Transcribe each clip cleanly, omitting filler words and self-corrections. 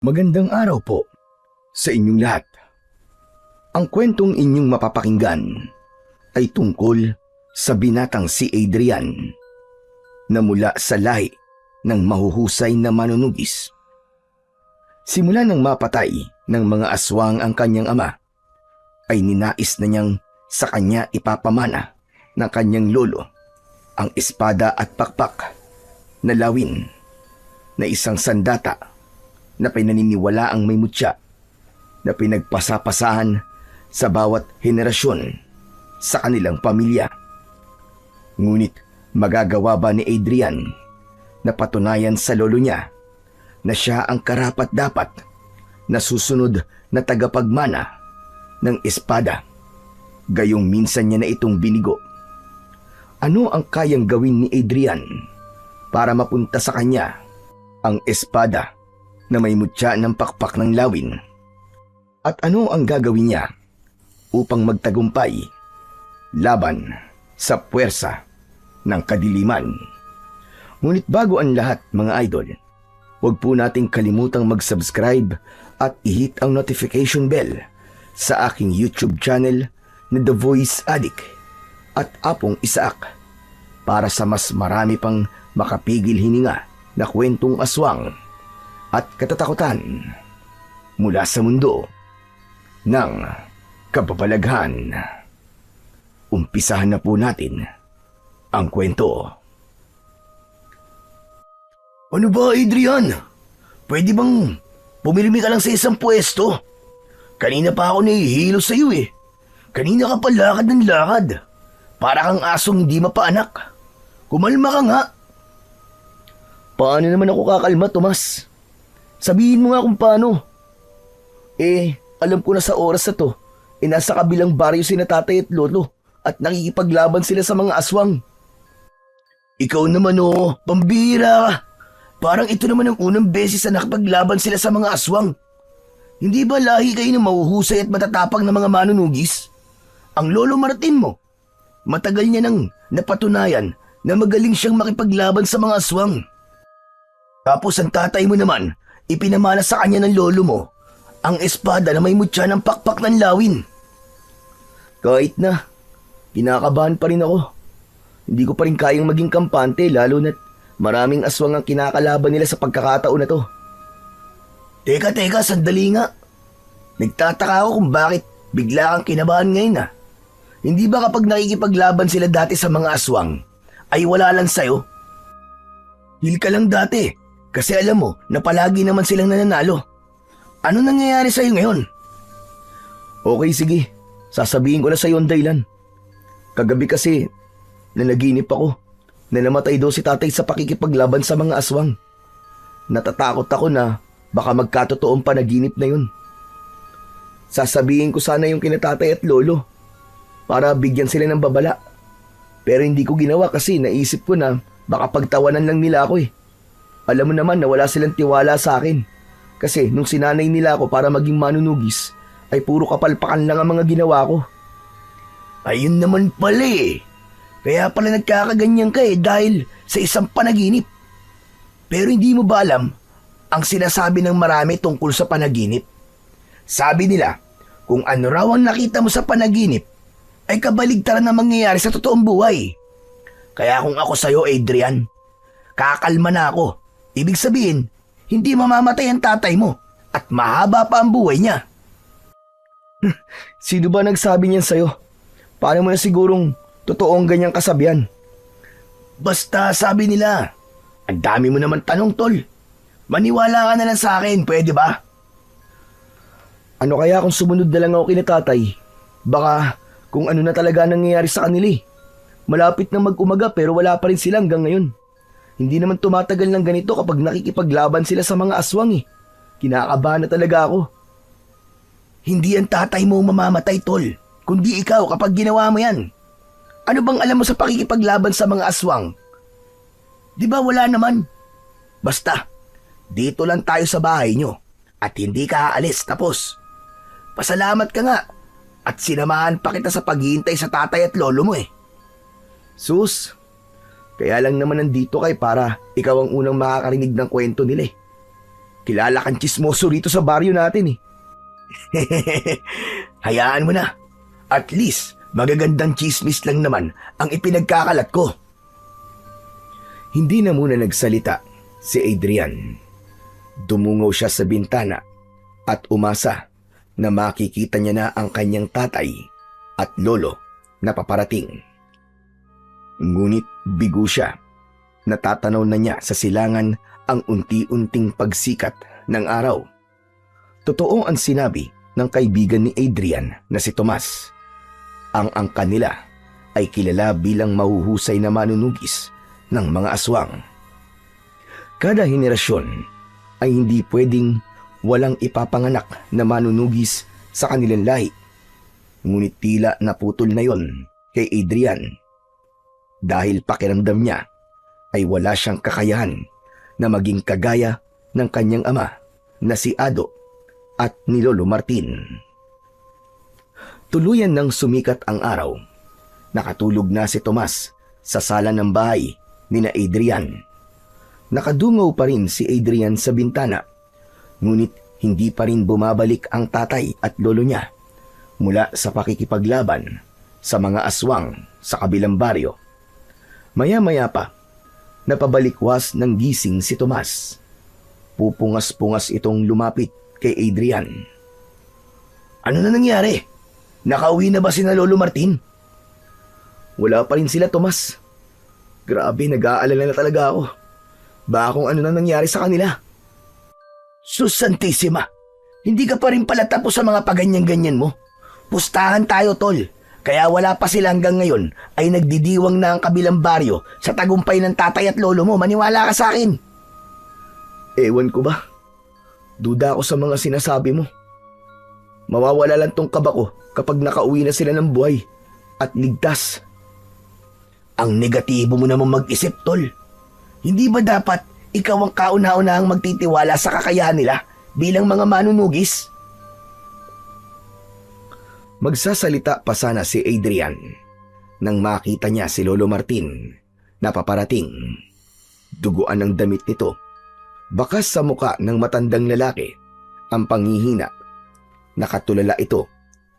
Magandang araw po sa inyong lahat. Ang kwentong inyong mapapakinggan ay tungkol sa binatang si Adrian na mula sa lahi ng mahuhusay na manunugis. Simula nang mapatay ng mga aswang ang kanyang ama, ay ninais na niyang sa kanya ipapamana ng kanyang lolo ang espada at pakpak na lawin na isang sandata na pinaniniwala ang may mutya na pinagpasapasahan sa bawat henerasyon sa kanilang pamilya. Ngunit magagawa ba ni Adrian na patunayan sa lolo niya na siya ang karapat-dapat na susunod na tagapagmana ng espada, gayong minsan niya na itong binigo? Ano ang kayang gawin ni Adrian para mapunta sa kanya ang espada na may mutya ng pakpak ng lawin? At ano ang gagawin niya upang magtagumpay laban sa puwersa ng kadiliman? Ngunit bago ang lahat, mga idol, huwag po nating kalimutang mag-subscribe at i-hit ang notification bell sa aking YouTube channel na The Voice Addict at Apong Isaak para sa mas marami pang makapigil hininga na kwentong aswang at katatakutan mula sa mundo ng kababalaghan. Umpisahan na po natin ang kwento. Ano ba, Adrian? Pwede bang pumilimi ka lang sa isang pwesto? Kanina pa ako nahihilo sa iyo eh. Kanina ka pa lakad ng lakad. Para kang asong hindi mapaanak. Kumalma ka nga. Paano naman ako kakalma, Tomas? Sabihin mo nga kung paano. Alam ko na sa oras na to, nasa kabilang baryo si na tatay at lolo at nakikipaglaban sila sa mga aswang. Ikaw naman pambira ka. Parang ito naman ang unang beses na nakipaglaban sila sa mga aswang. Hindi ba lahi kayo ng mahuhusay at matatapang na mga manunugis? Ang lolo Martin mo, matagal niya nang napatunayan na magaling siyang makipaglaban sa mga aswang. Tapos ang tatay mo naman, ipinamana sa kanya ng lolo mo ang espada na may mutya ng pakpak ng lawin. Kahit na, kinakabahan pa rin ako. Hindi ko pa rin kayang maging kampante lalo na't maraming aswang ang kinakalaban nila sa pagkakataon na to. Teka, sandali nga. Nagtataka ako kung bakit bigla kang kinabahan ngayon . Hindi ba kapag nakikipaglaban sila dati sa mga aswang, ay wala lang sa'yo? Hil ka lang dati, kasi alam mo na palagi naman silang nananalo. Ano nangyayari sa'yo ngayon? Okay, sige. Sasabihin ko na sa'yo ang dahilan. Kagabi kasi, nanaginip ako na namatay daw si tatay sa pakikipaglaban sa mga aswang. Natatakot ako na baka magkatotoong panaginip na yun. Sasabihin ko sana yung kinatatay at lolo para bigyan sila ng babala. Pero hindi ko ginawa kasi naisip ko na baka pagtawanan lang nila ako . Alam mo naman na wala silang tiwala sa akin. Kasi nung sinanay nila ako para maging manunugis, ay puro kapalpakan lang ang mga ginawa ko. Ayun naman pala . Kaya pala nagkakaganyan ka dahil sa isang panaginip. Pero hindi mo ba alam ang sinasabi ng marami tungkol sa panaginip? Sabi nila, kung ano raw ang nakita mo sa panaginip, ay kabaligtaran na mangyayari sa totoong buhay. Kaya kung ako sa'yo, Adrian, kakalma na ako. Ibig sabihin, hindi mamamatay ang tatay mo at mahaba pa ang buhay niya. Sino ba nagsabi niyan sa'yo? Paano mo na sigurong totoong ganyang kasabihan? Basta sabi nila. Ang dami mo naman tanong, tol. Maniwala ka na lang sa akin, pwede ba? Ano kaya kung sumunod na lang ako kina tatay? Baka kung ano na talaga nangyayari sa kanila . Malapit na mag-umaga pero wala pa rin sila hanggang ngayon. Hindi naman tumatagal ng ganito kapag nakikipaglaban sila sa mga aswang . Kinakabahan na talaga ako. Hindi ang tatay mo mamamatay, tol, kundi ikaw kapag ginawa mo yan. Ano bang alam mo sa pakikipaglaban sa mga aswang? Di ba wala naman? Basta, dito lang tayo sa bahay nyo at hindi ka aalis, tapos. Pasalamat ka nga at sinamahan pa kita sa paghihintay sa tatay at lolo mo . Sus, kaya lang naman nandito kay para ikaw ang unang makakarinig ng kwento nila . Kilala kang tsismoso rito sa baryo natin eh. Hayaan mo na. At least, magagandang chismis lang naman ang ipinagkakalat ko. Hindi na muna nagsalita si Adrian. Dumungaw siya sa bintana at umasa na makikita niya na ang kanyang tatay at lolo na paparating. Ngunit bigo siya. Natatanaw na niya sa silangan ang unti-unting pagsikat ng araw. Totoo ang sinabi ng kaibigan ni Adrian na si Tomas. Ang angka nila ay kilala bilang mahuhusay na manunugis ng mga aswang. Kada henerasyon ay hindi pwedeng walang ipapanganak na manunugis sa kanilang lahi. Ngunit tila naputol na yon kay Adrian dahil pakiramdam niya ay wala siyang kakayahan na maging kagaya ng kanyang ama na si Ado at ni Lolo Martin. Tuluyan nang sumikat ang araw. Nakatulog na si Tomas sa sala ng bahay ni na Adrian. Nakadungaw pa rin si Adrian sa bintana, ngunit hindi pa rin bumabalik ang tatay at lolo niya mula sa pakikipaglaban sa mga aswang sa kabilang baryo. Maya-maya pa, napabalikwas ng gising si Tomas. Pupungas-pungas itong lumapit kay Adrian. Ano na nangyari? Nakauwi na ba sina Lolo Martin? Wala pa rin sila, Tomas. Grabe, nag-aalala na talaga ako. Baka kung ano na nangyari sa kanila. Sus Santissima, hindi ka pa rin pala tapos sa mga paganyan-ganyan mo. Pustahan tayo, tol. Kaya wala pa sila hanggang ngayon ay nagdidiwang na ang kabilang baryo sa tagumpay ng tatay at lolo mo. Maniwala ka sa akin. Ewan ko ba? Duda ako sa mga sinasabi mo. Mawawala lang tong kaba ko kapag nakauwi na sila ng buhay at ligtas. Ang negatibo mo naman mag-isip, tol. Hindi ba dapat ikaw ang kauna-unahang magtitiwala sa kakayahan nila bilang mga manunugis? Magsasalita pa sana si Adrian nang makita niya si Lolo Martin na paparating. Duguan ang damit nito. Bakas sa muka ng matandang lalaki ang panghihina. Nakatulala ito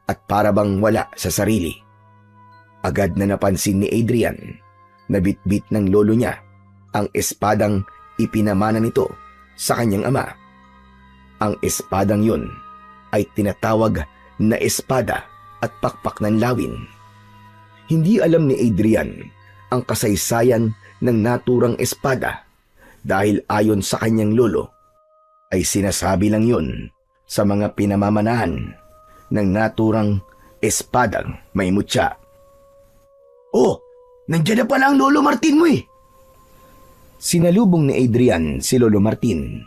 at parabang wala sa sarili. Agad na napansin ni Adrian na bitbit ng lolo niya ang espadang ipinamana nito sa kanyang ama. Ang espadang yun ay tinatawag na espada at pakpak ng lawin. Hindi alam ni Adrian ang kasaysayan ng naturang espada dahil ayon sa kanyang lolo ay sinasabi lang yun sa mga pinamamanahan ng naturang espadang may mutya. Oh, nandiyan na pala ang Lolo Martin mo eh! Sinalubong ni Adrian si Lolo Martin.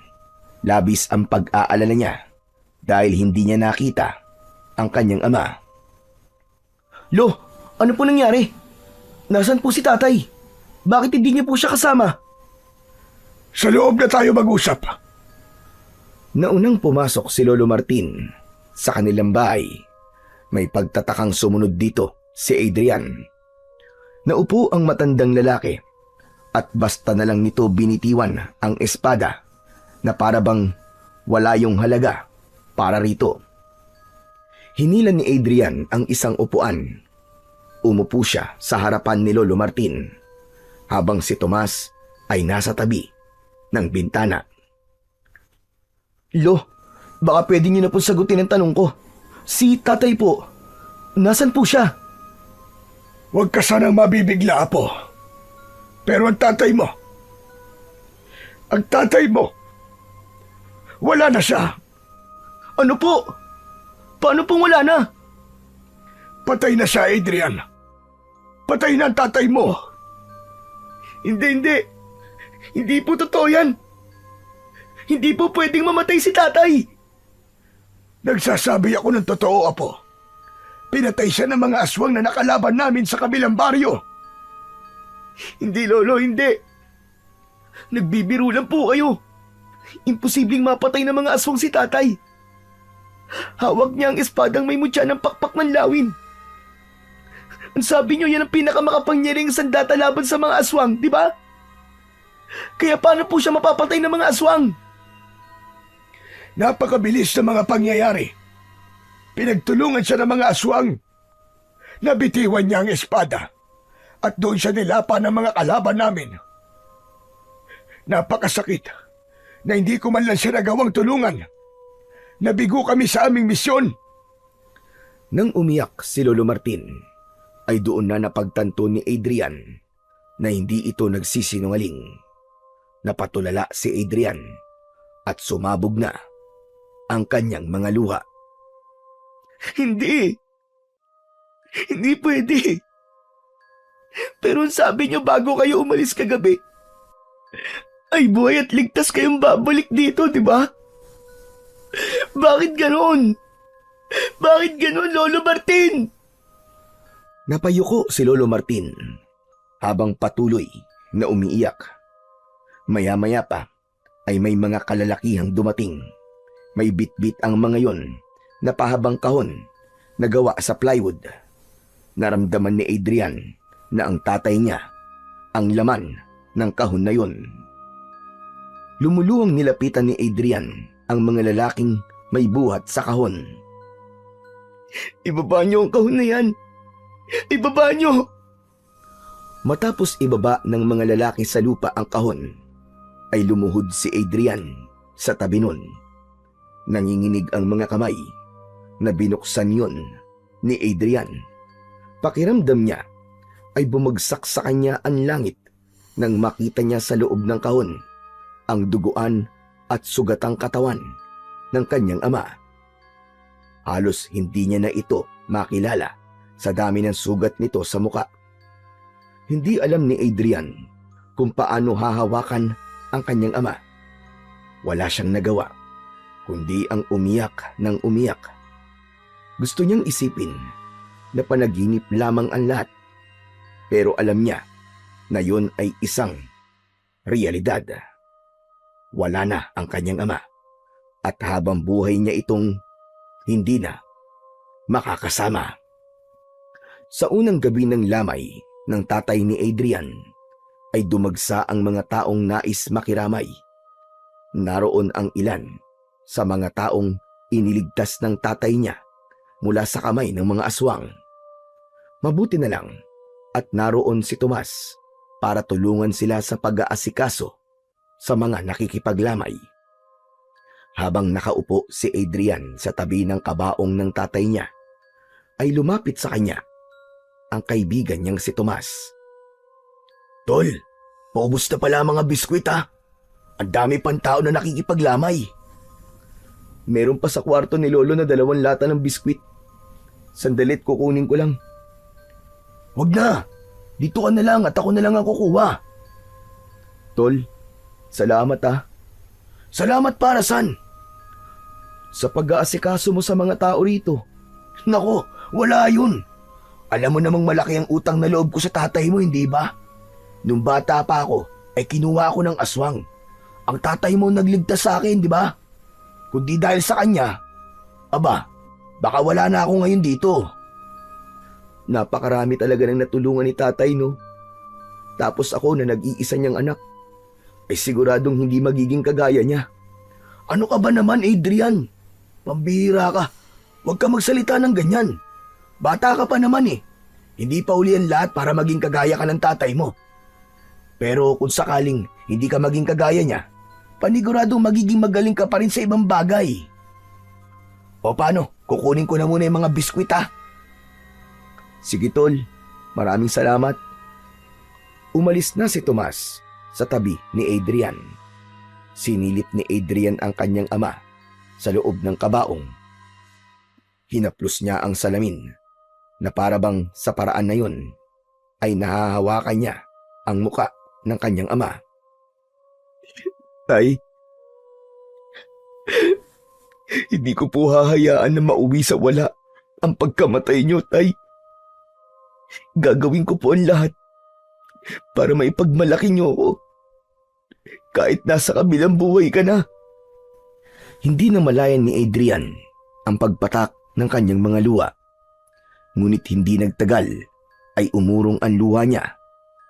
Labis ang pag-aalala niya dahil hindi niya nakita ang kanyang ama. Lo, ano po nangyari? Nasaan po si tatay? Bakit hindi niya po siya kasama? Sa loob na tayo mag-usap. Naunang pumasok si Lolo Martin sa kanilang bahay. May pagtatakang sumunod dito si Adrian. Naupo ang matandang lalaki at basta na lang nito binitiwan ang espada na parabang wala yung halaga para rito. Hinilan ni Adrian ang isang upuan. Umupo siya sa harapan ni Lolo Martin habang si Tomas ay nasa tabi ng bintana. Lo, baka pwede niyo na po sagutin ang tanong ko. Si tatay po, nasan po siya? Huwag ka sanang mabibigla, apo. Pero ang tatay mo, wala na siya. Ano po? Paano pong wala na? Patay na siya, Adrian. Patay na ang tatay mo. Hindi. Hindi po totoo yan. Hindi po pwedeng mamatay si tatay. Nagsasabi ako ng totoo, apo. Pinatay siya ng mga aswang na nakalaban namin sa kabilang baryo. Hindi, Lolo, hindi. Nagbibiro lang po kayo. Imposibleng mapatay ng mga aswang si tatay. Hawak niya ang espadang may mutya ng pakpak ng lawin. Ang sabi niyo yan ang pinakamakapangyarihang sandata laban sa mga aswang, di ba? Kaya paano po siya mapapatay ng mga aswang? Napakabilis ng mga pangyayari. Pinagtulungan siya ng mga aswang. Nabitiwan niya ang espada at doon siya nilapa ng mga kalaban namin. Napakasakit na hindi ko man lang siya nagawang tulungan. Nabigo kami sa aming misyon. Nang umiyak si Lolo Martin, ay doon na napagtanto ni Adrian na hindi ito nagsisinungaling. Napatulala si Adrian at sumabog na ang kanyang mga luha. Hindi! Hindi pwede! Pero sabi niyo bago kayo umalis kagabi, ay buhay at ligtas kayong babalik dito, di ba? Bakit ganon? Bakit ganon, Lolo Martin? Napayuko si Lolo Martin habang patuloy na umiiyak. Maya-maya pa ay may mga kalalakihang dumating. May bit-bit ang mga yon na pahabang kahon na gawa sa plywood. Naramdaman ni Adrian na ang tatay niya ang laman ng kahon na yon. Lumuluwang nilapitan ni Adrian ang mga lalaking may buhat sa kahon. Ibaba niyo ang kahon na yan! Ibaba niyo! Matapos ibaba ng mga lalaki sa lupa ang kahon, ay lumuhod si Adrian sa tabi nun. Nanginginig ang mga kamay na binuksan yon ni Adrian. Pakiramdam niya ay bumagsak sa kanya ang langit nang makita niya sa loob ng kahon ang duguan at sugatang katawan ng kanyang ama. Halos hindi niya na ito makilala sa dami ng sugat nito sa muka. Hindi alam ni Adrian kung paano hahawakan ang kanyang ama. Wala siyang nagawa kundi ang umiyak ng umiyak. Gusto niyang isipin na panaginip lamang ang lahat, pero alam niya na yun ay isang realidad. Wala na ang kanyang ama at habang buhay niya itong hindi na makakasama. Sa unang gabi ng lamay ng tatay ni Adrian ay dumagsa ang mga taong nais makiramay. Naroon ang ilan sa mga taong iniligtas ng tatay niya mula sa kamay ng mga aswang. Mabuti na lang at naroon si Tomas para tulungan sila sa pag-aasikaso sa mga nakikipaglamay. Habang nakaupo si Adrian sa tabi ng kabaong ng tatay niya, ay lumapit sa kanya ang kaibigan niyang si Tomas. Tol, paubos na pala mga biskwit ha. Ang dami pang tao na nakikipaglamay. Meron pa sa kwarto ni Lolo na 2 lata ng biskwit. Sandalit kukunin ko lang. Wag na, dito ka na lang at ako na lang ang kukuha. Tol, salamat ha. Salamat para saan? Sa pag-aasikaso mo sa mga tao rito. Nako, wala yun. Alam mo namang malaki ang utang na loob ko sa tatay mo, hindi ba? Nung bata pa ako, ay kinuha ako ng aswang. Ang tatay mo nagligtas sa akin, di ba? Kundi dahil sa kanya, aba, baka wala na ako ngayon dito. Napakarami talaga ng natulungan ni tatay, no? Tapos ako na nag-iisa niyang anak, ay siguradong hindi magiging kagaya niya. Ano ka ba naman, Adrian? Pambihira ka. Huwag ka magsalita ng ganyan. Bata ka pa naman eh. Hindi pa uli ang lahat para maging kagaya ka ng tatay mo. Pero kung sakaling hindi ka maging kagaya niya, paniguradong magiging magaling ka pa rin sa ibang bagay. O paano? Kukunin ko na muna yung mga biskwit ha. Sige tol, maraming salamat. Umalis na si Tomas sa tabi ni Adrian. Sinilip ni Adrian ang kanyang ama sa loob ng kabaong. Hinaplos niya ang salamin na parabang sa paraan na yun ay nahahawakan niya ang muka ng kanyang ama. Tay, hindi ko po hahayaan na mauwi sa wala ang pagkamatay niyo, Tay. Gagawin ko po ang lahat para maipagmalaki niyo ako. Kahit nasa kabilang buhay ka na. Hindi na malayan ni Adrian ang pagpatak ng kanyang mga luha. Ngunit hindi nagtagal ay umurong ang luha niya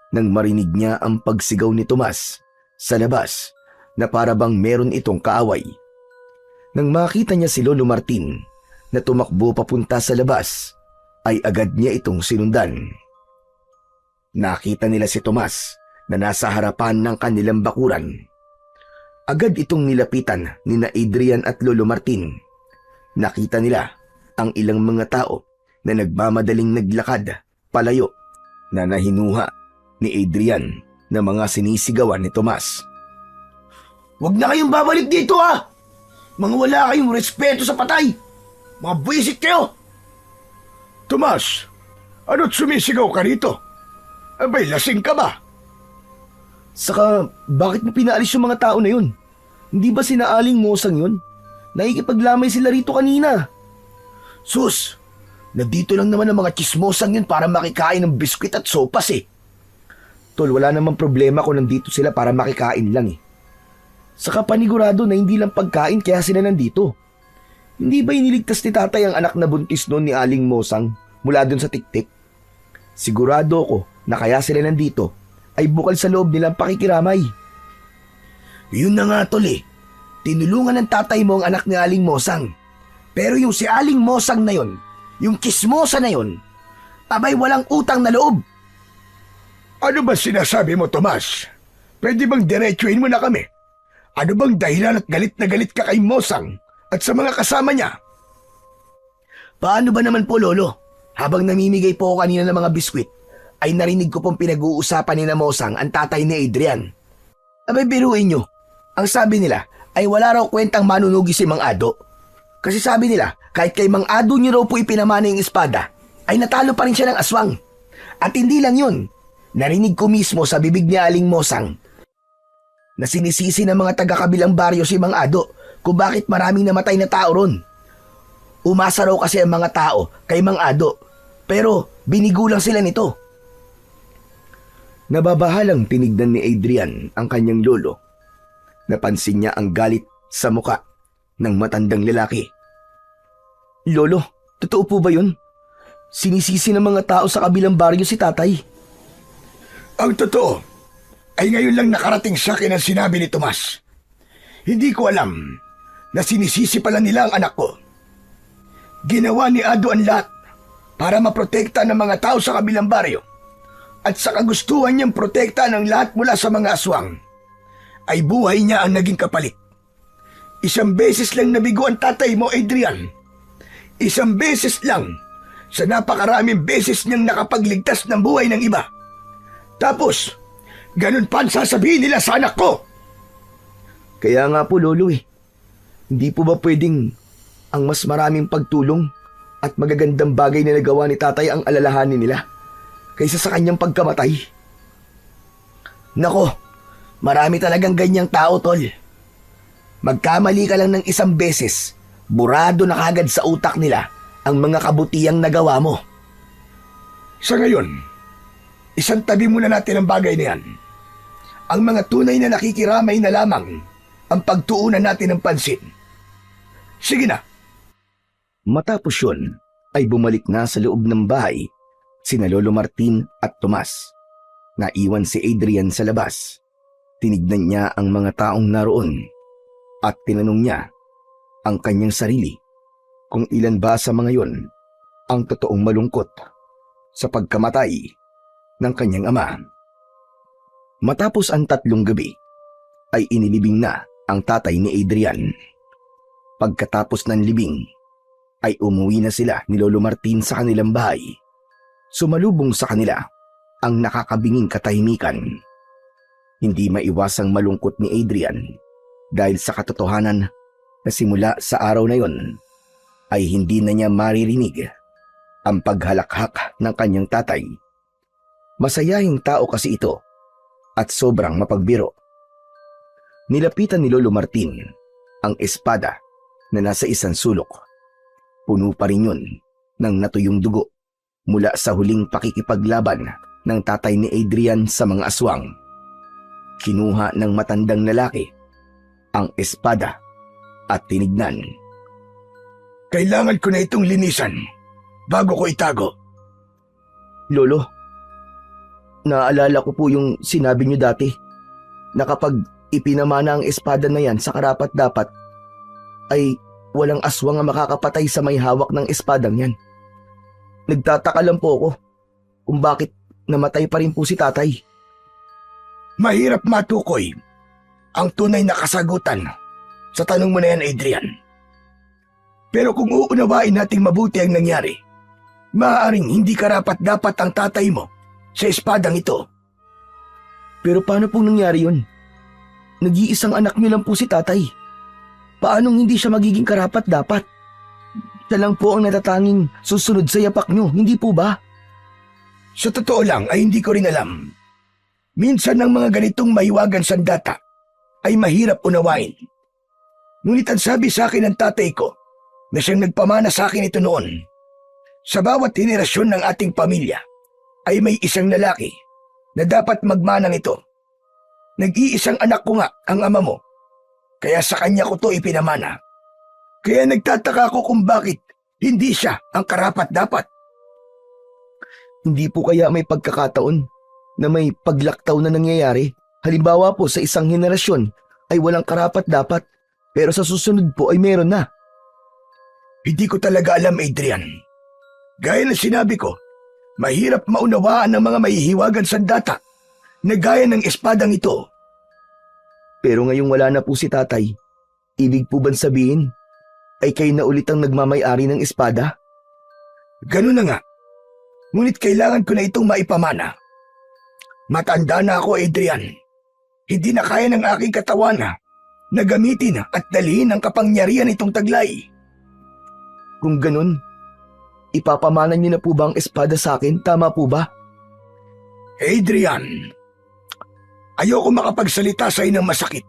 nang marinig niya ang pagsigaw ni Tomas sa labas na parabang meron itong kaaway. Nang makita niya si Lolo Martin na tumakbo papunta sa labas, ay agad niya itong sinundan. Nakita nila si Tomas na nasa harapan ng kanilang bakuran. Agad itong nilapitan ni na Adrian at Lolo Martin. Nakita nila ang ilang mga tao na nagmamadaling naglakad palayo na nahinuha ni Adrian na mga sinisigawan ni Tomas. Huwag na kayong babalik dito ha! Mga wala kayong respeto sa patay! Mga buwisit kayo! Tomas, ano't sumisigaw ka rito? Abay, lasing ka ba? Saka, bakit mo pinaalis yung mga tao na yun? Hindi ba sina Aling Mosang yun? Nakikipaglamay sila rito kanina. Sus, nandito lang naman ang mga chismosang yun para makikain ng biskwit at sopas eh. Tol, wala namang problema kung nandito sila para makikain lang eh. Saka panigurado na hindi lang pagkain kaya sila nandito. Hindi ba iniligtas ni tatay ang anak na buntis noon ni Aling Mosang mula dun sa tiktik? Sigurado ko na kaya sila nandito ay bukal sa loob nilang pakikiramay. Yun na nga tol eh. Tinulungan ng tatay mo ang anak ni Aling Mosang. Pero yung si Aling Mosang na yun, yung kismosa na yun, abay walang utang na loob. Ano ba sinasabi mo, Tomas? Pwede bang diretsuin mo na kami? Ano bang dahilan at galit na galit ka kay Mosang at sa mga kasama niya? Paano ba naman po, Lolo? Habang namimigay po ako kanina ng mga biskwit, ay narinig ko pong pinag-uusapan ni na Mosang ang tatay ni Adrian. Abay, biruin nyo. Ang sabi nila ay wala raw kwentang manunugi si Mang Ado. Kasi sabi nila, kahit kay Mang Ado nyo raw po ipinamana yung espada, ay natalo pa rin siya ng aswang. At hindi lang yun, narinig ko mismo sa bibig ni Aling Mosang na sinisisi ng mga taga-kabilang baryo si Mang Ado kung bakit maraming namatay na tao ron. Umasa raw kasi ang mga tao kay Mang Ado, pero binigulang sila nito. Nababahalang tinignan ni Adrian ang kanyang lolo. Napansin niya ang galit sa muka ng matandang lalaki. Lolo, totoo po ba yun? Sinisisi ng mga tao sa kabilang baryo si tatay. Ang totoo ay ngayon lang nakarating sa akin ang sinabi ni Tomas. Hindi ko alam na sinisisi pala nila ang anak ko. Ginawa ni Ado ang lahat para maprotekta ng mga tao sa kabilang baryo. At sa kagustuhan niyang protekta ng lahat mula sa mga aswang, ay buhay niya ang naging kapalit. Isang beses lang nabigo ang tatay mo, Adrian. Isang beses lang sa napakaraming beses niyang nakapagligtas ng buhay ng iba. Tapos, ganun pa ang sasabihin nila sa anak ko. Kaya nga po, Lolo eh. Hindi po ba pwedeng ang mas maraming pagtulong at magagandang bagay na nagawa ni tatay ang alalahanin nila kaysa sa kanyang pagkamatay? Nako, marami talagang ganyang tao, Tol. Magkamali ka lang ng isang beses, burado na kagad sa utak nila ang mga kabutihang nagawa mo. Sa ngayon, isang tabi muna natin ang bagay na yan. Ang mga tunay na nakikiramay na lamang ang pagtuunan natin ng pansin. Sige na. Matapos yun, ay bumalik na sa loob ng bahay sina Lolo Martin at Tomas. Naiwan si Adrian sa labas. Tinignan niya ang mga taong naroon at tinanong niya ang kanyang sarili kung ilan ba sa mga yon ang totoong malungkot sa pagkamatay ng kanyang ama. Matapos ang 3 gabi, ay inilibing na ang tatay ni Adrian. Pagkatapos ng libing, ay umuwi na sila ni Lolo Martin sa kanilang bahay. Sumalubong sa kanila ang nakakabinging katahimikan. Hindi maiwasang malungkot ni Adrian dahil sa katotohanan na simula sa araw na yon ay hindi na niya maririnig ang paghalakhak ng kanyang tatay. Masayahing tao kasi ito at sobrang mapagbiro. Nilapitan ni Lolo Martin ang espada na nasa isang sulok. Puno pa rin yun ng natuyong dugo mula sa huling pakikipaglaban ng tatay ni Adrian sa mga aswang. Kinuha ng matandang lalaki ang espada at tinignan. Kailangan ko na itong linisan bago ko itago. Lolo, naalala ko po yung sinabi niyo dati na kapag ipinamana ang espada na yan sa karapat-dapat, ay walang aswang ang makakapatay sa may hawak ng espadang yan. Nagtataka lang po ako kung bakit namatay pa rin po si tatay. Mahirap matukoy ang tunay na kasagutan sa tanong mo na yan, Adrian. Pero kung uunawain nating mabuti ang nangyari, maaaring hindi karapat-dapat ang tatay mo sa espadang ito. Pero paano pong nangyari yun? Nag-iisang anak niyo lang po si tatay. Paanong hindi siya magiging karapat-dapat? Siya lang po ang natatanging susunod sa yapak niyo, hindi po ba? Sa totoo lang ay hindi ko rin alam. Minsan ang mga ganitong mahiwagang sandata ay mahirap unawain. Ngunit ang sabi sa akin ng tatay ko na siyang nagpamana sa akin ito noon, sa bawat henerasyon ng ating pamilya ay may isang lalaki na dapat magmanang ito. Nag-iisang anak ko nga ang ama mo, kaya sa kanya ko to ipinamana. Kaya nagtataka ako kung bakit hindi siya ang karapat-dapat. Hindi po kaya may pagkakataon na may paglaktaw na nangyayari? Halimbawa po sa isang henerasyon ay walang karapat-dapat, pero sa susunod po ay meron na. Hindi ko talaga alam, Adrian. Gaya ng sinabi ko, mahirap maunawaan ng mga mahihiwagan sandata na gaya ng espadang ito. Pero ngayong wala na po si tatay, ibig po bang sabihin ay kayo na ulit ang nagmamay-ari ng espada? Ganun na nga. Ngunit kailangan ko na itong maipamana. Matanda na ako, Adrian. Hindi na kaya ng aking katawan na gamitin at dalhin ang kapangyarihan itong taglay. Kung ganun, ipapamana niyo na po ba ang espada sa akin? Tama po ba? Adrian, ayoko makapagsalita sa inang masakit,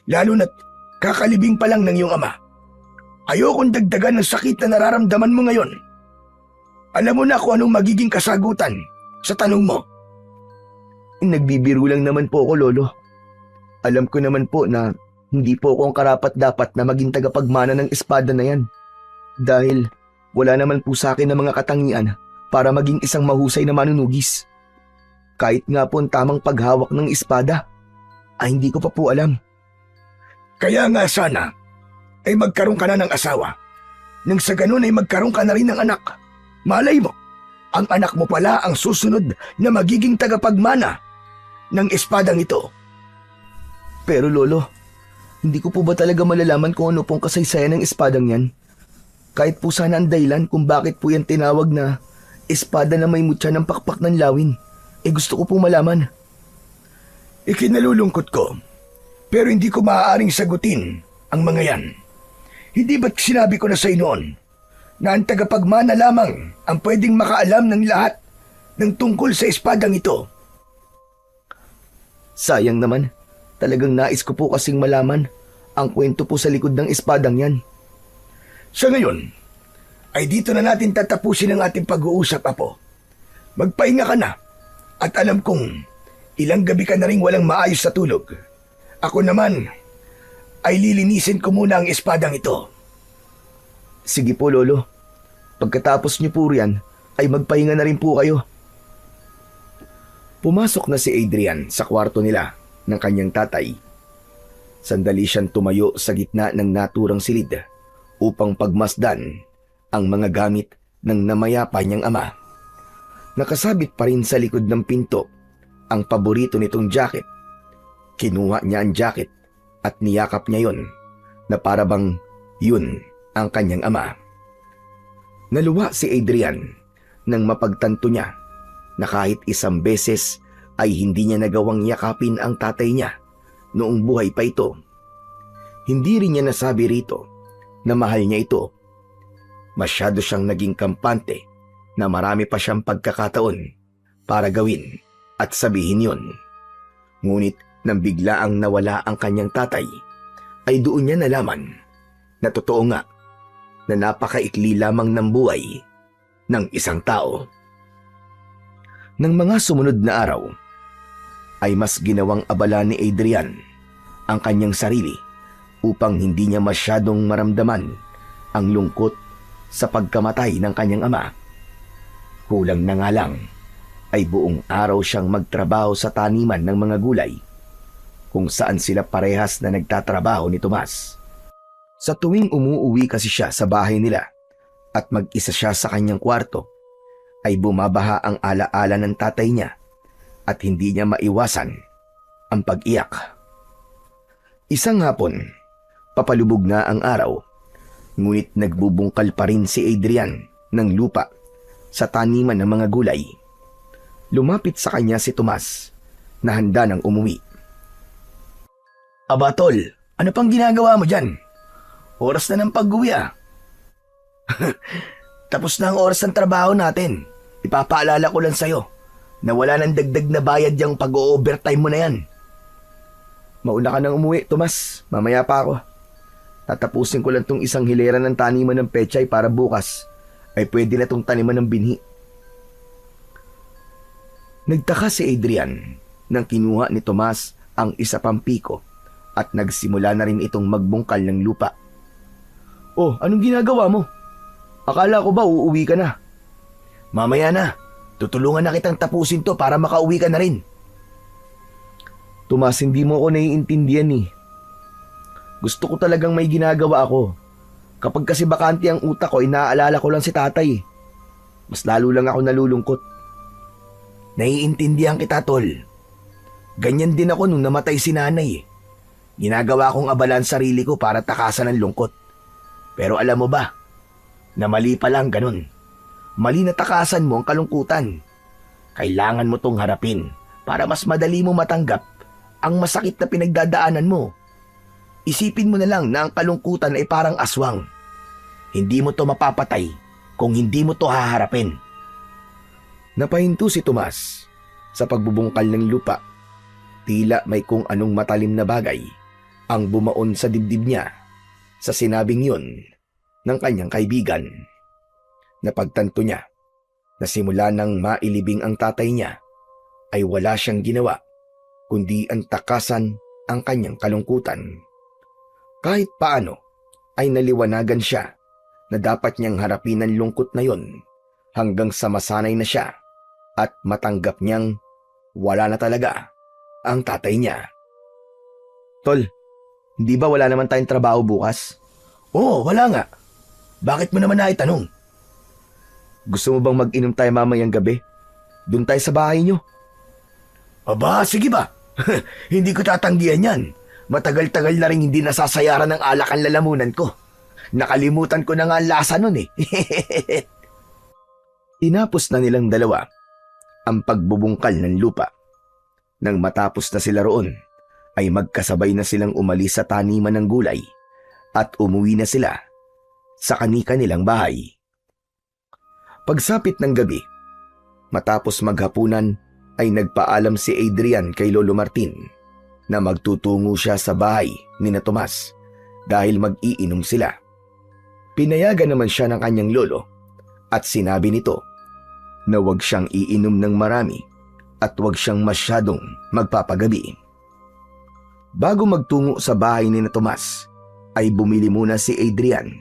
lalo na't kakalibing pa lang ng iyong ama. Ayokong dagdagan ng sakit na nararamdaman mo ngayon. Alam mo na kung anong magiging kasagutan sa tanong mo. Nagbibiro lang naman po ako, Lolo. Alam ko naman po na hindi po ako ang karapat-dapat na maging tagapagmana ng espada na yan. Dahil wala naman po sa akin ng mga katangian para maging isang mahusay na manunugis. Kahit nga po ang tamang paghawak ng espada, ay hindi ko pa po alam. Kaya nga sana ay magkaroon ka na ng asawa. Nang sa ganun ay magkaroon ka na rin ng anak. Malay mo, ang anak mo pala ang susunod na magiging tagapagmana ng espadang ito. Pero Lolo, hindi ko po ba talaga malalaman kung ano pong kasaysayan ng espadang yan? Kahit po sana ang dahilan kung bakit po yan tinawag na espada na may mutya ng pakpak ng lawin. Gusto ko pong malaman. Ikinalulungkot ko, pero hindi ko maaaring sagutin ang mga yan. Hindi ba't sinabi ko na sa noon na ang tagapagmana lamang ang pwedeng makaalam ng lahat ng tungkol sa espadang ito? Sayang naman, talagang nais ko po kasing malaman ang kwento po sa likod ng espadang yan. Sa ngayon, ay dito na natin tatapusin ang ating pag-uusap, Apo. Magpahinga ka na at alam kong ilang gabi ka na rin walang maayos sa tulog. Ako naman ay lilinisin ko muna ang espadang ito. Sige po, Lolo. Pagkatapos niyo po riyan, ay magpahinga na rin po kayo. Pumasok na si Adrian sa kwarto nila ng kanyang tatay. Sandali siyang tumayo sa gitna ng naturang silid upang pagmasdan ang mga gamit ng namayapa niyang ama. Nakasabit pa rin sa likod ng pinto ang paborito nitong jacket. Kinuha niya ang jacket at niyakap niya yon na para bang yun ang kanyang ama. Naluwa si Adrian nang mapagtanto niya na kahit isang beses ay hindi niya nagawang yakapin ang tatay niya noong buhay pa ito. Hindi rin niya nasabi rito na mahal niya ito. Masyado siyang naging kampante na marami pa siyang pagkakataon para gawin at sabihin yon. Ngunit nang biglaang nawala ang kanyang tatay, ay doon niya nalaman na totoo nga na napakaikli lamang ng buhay ng isang tao. Nang mga sumunod na araw, ay mas ginawang abala ni Adrian ang kanyang sarili upang hindi niya masyadong maramdaman ang lungkot sa pagkamatay ng kanyang ama. Kulang na nga lang ay buong araw siyang magtrabaho sa taniman ng mga gulay kung saan sila parehas na nagtatrabaho ni Tomas. Sa tuwing umuuwi kasi siya sa bahay nila at mag-isa siya sa kanyang kwarto, ay bumabaha ang alaala ng tatay niya at hindi niya maiwasan ang pag-iyak. Isang hapon, papalubog na ang araw, ngunit nagbubungkal pa rin si Adrian ng lupa sa taniman ng mga gulay. Lumapit sa kanya si Tomas na handa ng umuwi. Aba tol, ano pang ginagawa mo dyan? Oras na ng pag-uwi ah. Tapos na ang oras ng trabaho natin. Ipapaalala ko lang sa'yo na wala nang dagdag na bayad yung pag-o-overtime mo na yan. Mauna ka nang umuwi, Tomas. Mamaya pa ako. Tatapusin ko lang tong isang hilera ng taniman ng pechay para bukas ay pwede na tong taniman ng binhi. Nagtaka si Adrian nang kinuha ni Tomas ang isa pang piko at nagsimula na rin itong magbungkal ng lupa. Oh, anong ginagawa mo? Akala ko ba uuwi ka na? Mamaya na, tutulungan na kitang tapusin to para makauwi ka na rin. Tomas, hindi mo ako naiintindihan eh. Gusto ko talagang may ginagawa ako. Kapag kasi bakante ang utak ko, inaalala ko lang si tatay. Mas lalo lang ako nalulungkot. Naiintindihan kita, tol. Ganyan din ako nung namatay si nanay. Ginagawa kong abalan sarili ko para takasan ng lungkot. Pero alam mo ba, na mali pa lang ganun. Mali na takasan mo ang kalungkutan. Kailangan mo tong harapin para mas madali mo matanggap ang masakit na pinagdadaanan mo. Isipin mo na lang na ang kalungkutan ay parang aswang. Hindi mo to mapapatay kung hindi mo to haharapin. Napahinto si Tomas sa pagbubungkal ng lupa. Tila may kung anong matalim na bagay ang bumaon sa dibdib niya sa sinabing yun ng kanyang kaibigan. Napagtanto niya na simula nang mailibing ang tatay niya ay wala siyang ginawa kundi ang takasan ang kanyang kalungkutan. Kahit paano ay naliwanagan siya na dapat niyang harapin ang lungkot na yon hanggang sa masanay na siya at matanggap niyang wala na talaga ang tatay niya. Tol, hindi ba wala naman tayong trabaho bukas? Oo, wala nga. Bakit mo naman naitanong? Gusto mo bang mag-inom tayo mamayang gabi? Doon tayo sa bahay niyo. Aba, sige ba? Hindi ko tatanggihan yan. Matagal-tagal na rin hindi nasasayaran ng alak ang lalamunan ko. Nakalimutan ko na nga ang lasa nun eh. Tinapos na nilang dalawa ang pagbubungkal ng lupa. Nang matapos na sila roon, ay magkasabay na silang umalis sa taniman ng gulay at umuwi na sila sa kani-kanilang bahay. Pagsapit ng gabi, matapos maghapunan ay nagpaalam si Adrian kay Lolo Martin na magtutungo siya sa bahay ni na Tomas dahil mag-iinom sila. Pinayagan naman siya ng kanyang lolo at sinabi nito na huwag siyang iinom ng marami at huwag siyang masyadong magpapagabi. Bago magtungo sa bahay ni na Tomas, ay bumili muna si Adrian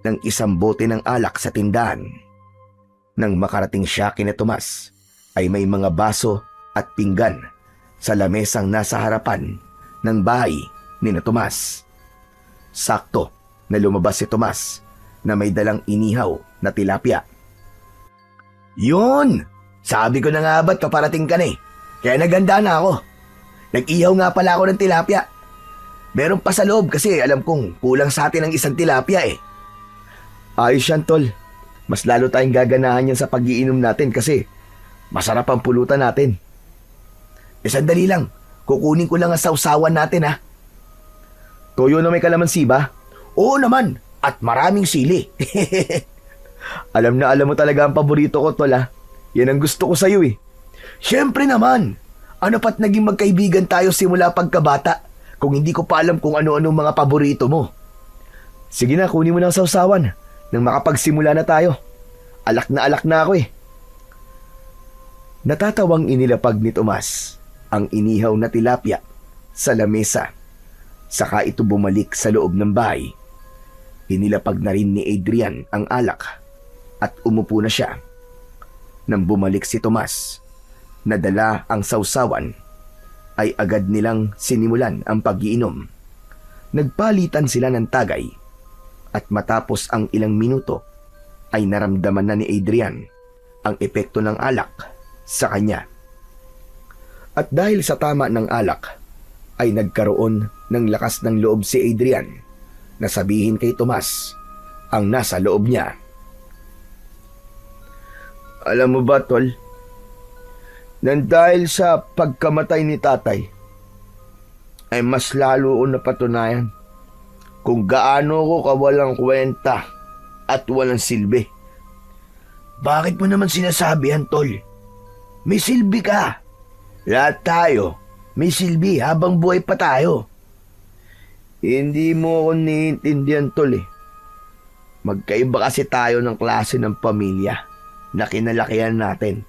ng isang bote ng alak sa tindahan. Nang makarating siya kina Tomas, ay may mga baso at pinggan sa lamesang nasa harapan ng bahay ni na Tomas. Sakto na lumabas si Tomas na may dalang inihaw na tilapia. Yun! Sabi ko na nga ba't paparating ka na eh. Kaya naganda na ako. Nag-ihaw nga pala ako ng tilapia. Meron pa sa loob kasi alam kong kulang sa atin ng isang tilapia eh. Ayos yan, tol. Mas lalo tayong gaganahan yan sa pag-iinom natin kasi masarap ang pulutan natin. Sandali lang. Kukunin ko lang ang sausawan natin ha. Toyo na may kalamansi ba? Oo naman. At maraming sili. Alam na alam mo talaga ang paborito ko, tol ha. Yan ang gusto ko sa'yo eh. Siyempre naman. Ano pa't naging magkaibigan tayo simula pagkabata kung hindi ko pa alam kung ano-ano mga paborito mo. Sige na, kunin mo na ang sausawan nang makapagsimula na tayo. Alak na ako eh. Natatawang inilapag ni Tomas ang inihaw na tilapia sa lamesa. Saka ito bumalik sa loob ng bahay. Inilapag na rin ni Adrian ang alak at umupo na siya. Nang bumalik si Tomas, nadala ang sausawan, ay agad nilang sinimulan ang pag-iinom. Nagpalitan sila ng tagay At matapos ang ilang minuto ay naramdaman na ni Adrian ang epekto ng alak sa kanya. At dahil sa tama ng alak ay nagkaroon ng lakas ng loob si Adrian na sabihin kay Tomas ang nasa loob niya. Alam mo ba, tol? Nang dahil sa pagkamatay ni tatay, ay mas lalo ko napatunayan kung gaano ko kawalang kwenta at walang silbi. Bakit mo naman sinasabi yan, tol? May silbi ka. Lahat tayo may silbi habang buhay pa tayo. Hindi mo ako niintindihan, tol eh. Magkaiba kasi tayo ng klase ng pamilya na kinalakihan natin.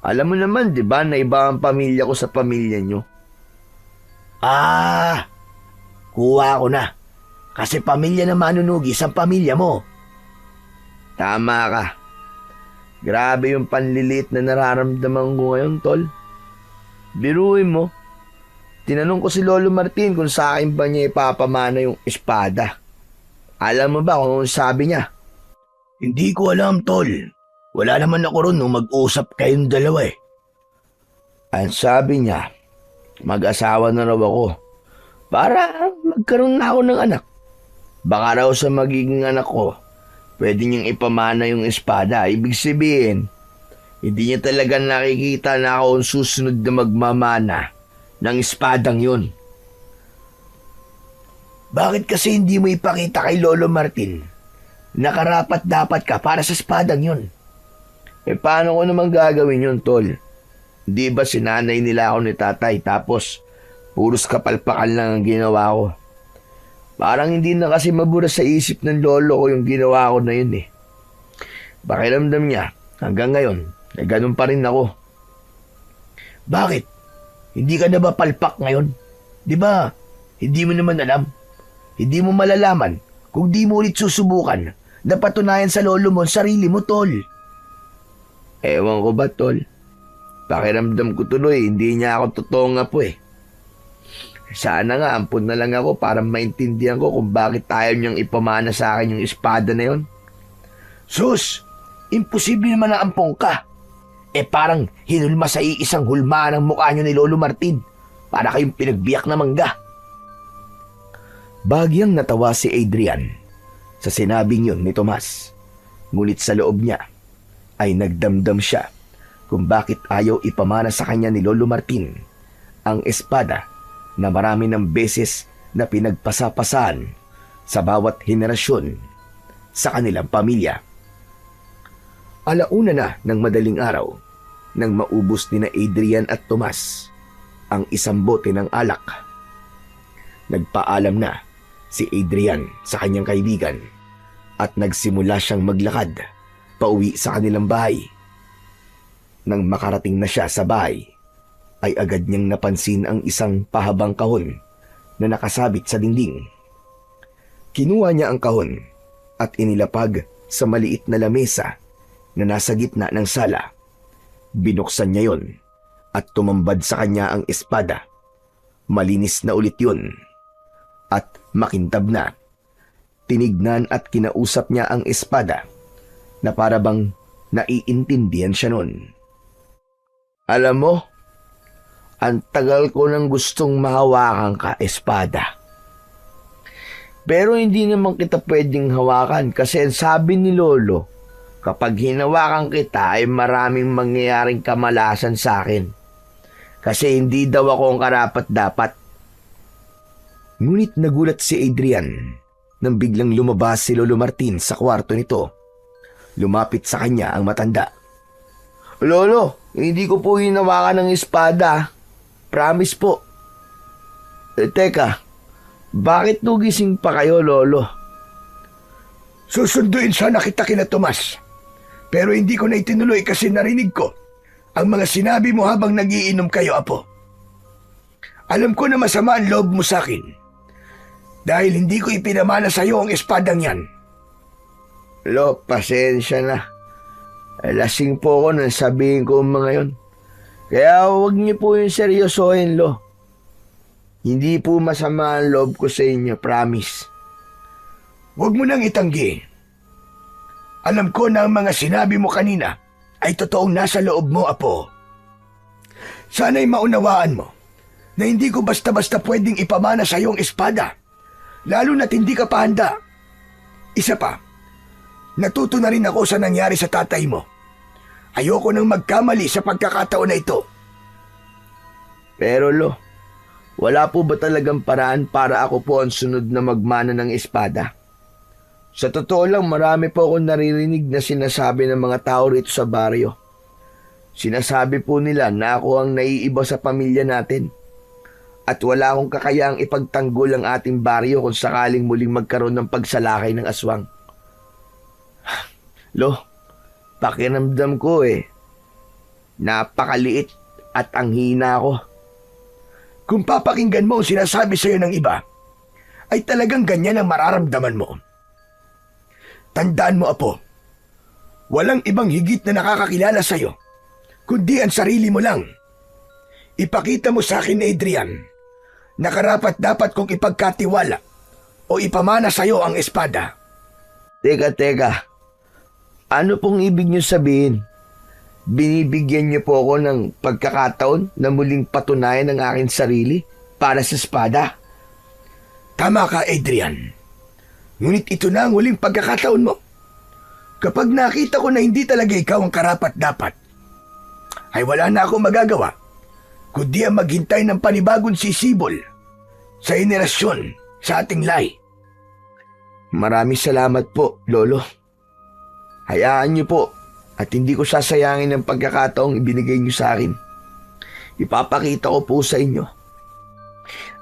Alam mo naman, di ba, na iba ang pamilya ko sa pamilya nyo? Kuha ko na. Kasi pamilya na manunugis ang pamilya mo. Tama ka. Grabe yung panlilit na nararamdaman ko ngayon, tol. Biruin mo. Tinanong ko si Lolo Martin kung sa akin ba niya ipapamana yung espada. Alam mo ba kung sabi niya? Hindi ko alam, tol. Wala naman ako ron nung mag-usap kayong dalawa eh. Ang sabi niya, mag-asawa na raw ako para magkaroon na ako ng anak. Baka raw sa magiging anak ko, pwede niyang ipamana yung espada. Ibig sabihin, hindi niya talaga nakikita na ako ang susunod na magmamana ng espadang yun. Bakit kasi hindi mo ipakita kay Lolo Martin na karapat dapat ka para sa espadang yun? Paano ko naman gagawin yun, tol? Di ba sinanay nila ako ni tatay tapos puros kapalpakan lang ang ginawa ko? Parang hindi na kasi mabura sa isip ng lolo ko yung ginawa ko na yun eh. Pakiramdam niya, hanggang ngayon, ganun pa rin ako. Bakit? Hindi ka na ba palpak ngayon? Di ba, hindi mo naman alam? Hindi mo malalaman kung di mo ulit susubukan na patunayan sa lolo mo ang sarili mo, tol. Ewan ko ba, tol? Pakiramdam ko tuloy, hindi niya ako totoong apo eh. Sana nga, ampun na lang ako para maintindihan ko kung bakit ayaw niyang ipamana sa akin yung espada na yon. Sus, imposible naman na ampong ka. Parang hinulma sa iisang hulma ng mukha niyo ni Lolo Martin para kayong pinagbiyak na mangga. Bagyang natawa si Adrian sa sinabing yun ni Tomas. Ngunit sa loob niya ay nagdamdam siya kung bakit ayaw ipamana sa kanya ni Lolo Martin ang espada na marami ng beses na pinagpasapasan sa bawat henerasyon sa kanilang pamilya. Alauna na ng madaling araw nang maubos ni na Adrian at Tomas ang isang bote ng alak. Nagpaalam na si Adrian sa kanyang kaibigan at nagsimula siyang maglakad pauwi sa kanilang bahay. Nang makarating na siya sa bahay, ay agad niyang napansin ang isang pahabang kahon na nakasabit sa dingding. Kinuha niya ang kahon at inilapag sa maliit na lamesa na nasa gitna ng sala. Binuksan niya yon at tumambad sa kanya ang espada. Malinis na ulit yun at makintab na. Tinignan at kinausap niya ang espada na para bang naiintindihan siya nun. Alam mo, ang tagal ko nang gustong mahawakan ka, espada. Pero hindi naman kita pwedeng hawakan kasi sabi ni Lolo, kapag hinawakan kita ay maraming mangyayaring kamalasan sa akin. Kasi hindi daw ako ang karapat-dapat. Ngunit nagulat si Adrian nang biglang lumabas si Lolo Martin sa kwarto nito. Lumapit sa kanya ang matanda. Lolo, hindi ko po hinawakan ng espada. Promise po. Teka, bakit nugising pa kayo, Lolo? Susunduin sana kita kina Tomas. Pero hindi ko na itinuloy kasi narinig ko ang mga sinabi mo habang nagiinom kayo, Apo. Alam ko na masama ang loob mo sa akin dahil hindi ko ipinamana sa iyo ang espadang yan. Lo, pasensya na. Lasing po ako nang sabihin ko ang mga yon. Kaya huwag niyo po yung seryosohin, Lo. Hindi po masama ang loob ko sa inyo, promise. Huwag mo nang itanggi. Alam ko na ang mga sinabi mo kanina ay totoong nasa loob mo, Apo. Sana'y maunawaan mo na hindi ko basta-basta pwedeng ipamana sa iyong espada, lalo na't hindi ka pa handa. Isa pa, natuto na rin ako sa nangyari sa tatay mo. Ayoko nang magkamali sa pagkakataon na ito. Pero Lo, wala po ba talagang paraan para ako po ang sunod na magmana ng espada? Sa totoo lang, marami po akong naririnig na sinasabi ng mga tao rito sa baryo. Sinasabi po nila na ako ang naiiba sa pamilya natin. At wala akong kakayaang ipagtanggol ang ating baryo kung sakaling muling magkaroon ng pagsalakay ng aswang. Lo, pakiramdam ko napakaliit at ang hina ko. Kung papakinggan mo ang sinasabi sa iyo ng iba, ay talagang ganyan ang mararamdaman mo. Tandaan mo, Apo, walang ibang higit na nakakakilala sa iyo, kundi ang sarili mo lang. Ipakita mo sa akin, Adrian, na karapat-dapat kong ipagkatiwala o ipamana sa iyo ang espada. Teka. Ano pong ibig niyo sabihin? Binibigyan niyo po ako ng pagkakataon na muling patunayan ang aking sarili para sa espada? Tama ka, Adrian. Ngunit ito na ang huling pagkakataon mo. Kapag nakita ko na hindi talaga ikaw ang karapat-dapat, ay wala na akong magagawa kundi ang maghintay ng panibagong sisibol sa henerasyon sa ating lahi. Maraming salamat po, Lolo. Hayaan niyo po at hindi ko sasayangin ang pagkakataong ibinigay niyo sa akin. Ipapakita ko po sa inyo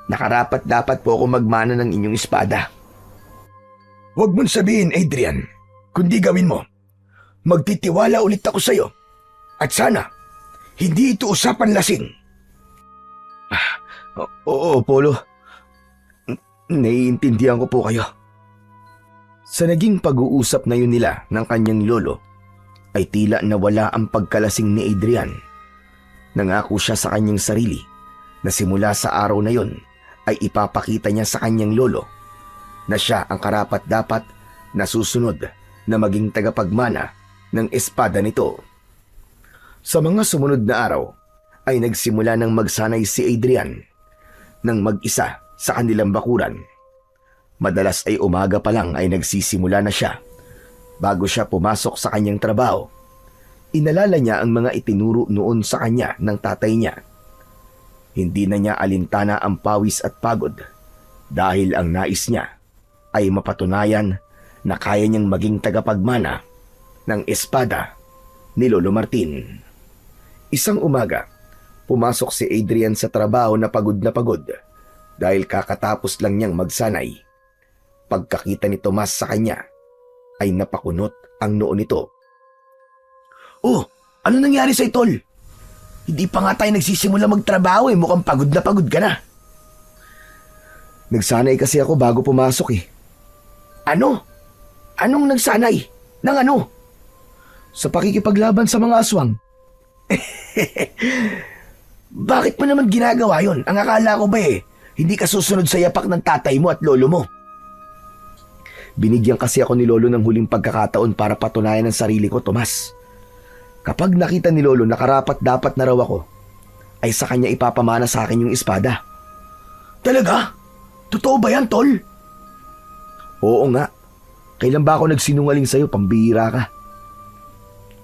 na karapat-dapat po ako magmana ng inyong espada. Huwag mong sabihin, Adrian, kundi gawin mo. Magtitiwala ulit ako sa iyo. At sana, hindi ito usapan lasing. Oo, Polo. Naiintindihan ko po kayo. Sa naging pag-uusap na yun nila ng kanyang lolo, ay tila nawala ang pagkalasing ni Adrian. Nangako siya sa kanyang sarili na simula sa araw na yon ay ipapakita niya sa kanyang lolo na siya ang karapat-dapat na susunod na maging tagapagmana ng espada nito. Sa mga sumunod na araw ay nagsimula ng magsanay si Adrian ng mag-isa sa kanilang bakuran. Madalas ay umaga pa lang ay nagsisimula na siya. Bago siya pumasok sa kanyang trabaho, inalala niya ang mga itinuro noon sa kanya ng tatay niya. Hindi na niya alintana ang pawis at pagod dahil ang nais niya ay mapatunayan na kaya niyang maging tagapagmana ng espada ni Lolo Martin. Isang umaga, pumasok si Adrian sa trabaho na pagod dahil kakatapos lang niyang magsanay. Pagkakita ni Tomas sa kanya, ay napakunot ang noo nito. Oh, ano nangyari sa Tol? Hindi pa nga tayo nagsisimula magtrabaho mukhang pagod ka na. Nagsanay kasi ako bago pumasok . Ano? Anong nagsanay? Nang ano? Sa pakikipaglaban sa mga aswang. Bakit mo naman ginagawa yon? Ang akala ko ba hindi ka susunod sa yapak ng tatay mo at lolo mo? Binigyan kasi ako ni Lolo ng huling pagkakataon para patunayan ang sarili ko, Tomas. Kapag nakita ni Lolo na karapat-dapat na raw ako, ay sa kanya ipapamana sa akin yung espada. Talaga? Totoo ba yan, Tol? Oo nga. Kailan ba ako nagsinungaling sa'yo? Pambihira ka.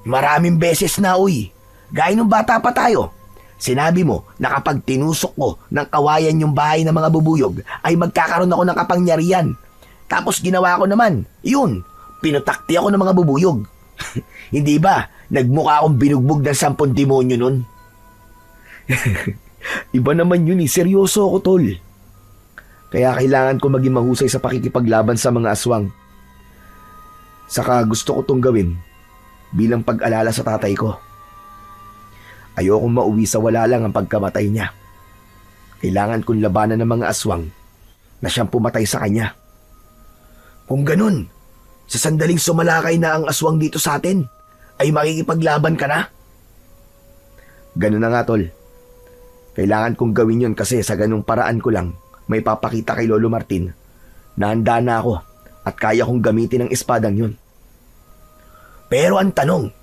Maraming beses na, uy. Gaya nung bata pa tayo. Sinabi mo na kapag tinusok ko ng kawayan yung bahay ng mga bubuyog, ay magkakaroon ako ng kapangyarihan. Tapos ginawa ko naman, yun, pinutakti ako ng mga bubuyog. Hindi ba, nagmukha akong binugbog ng 10 demonyo nun? Iba naman yun seryoso ako, Tol. Kaya kailangan ko maging mahusay sa pakikipaglaban sa mga aswang. Saka gusto ko tong gawin bilang pag-alala sa tatay ko. Ayokong mauwi sa wala lang ang pagkamatay niya. Kailangan kong labanan ng mga aswang na siyang pumatay sa kanya. Kung ganun, sa sandaling sumalakay na ang aswang dito sa atin, ay makikipaglaban ka na? Ganun na nga, Tol. Kailangan kong gawin yun kasi sa ganung paraan ko lang may papakita kay Lolo Martin na handa na ako at kaya kong gamitin ang espadang yun. Pero ang tanong,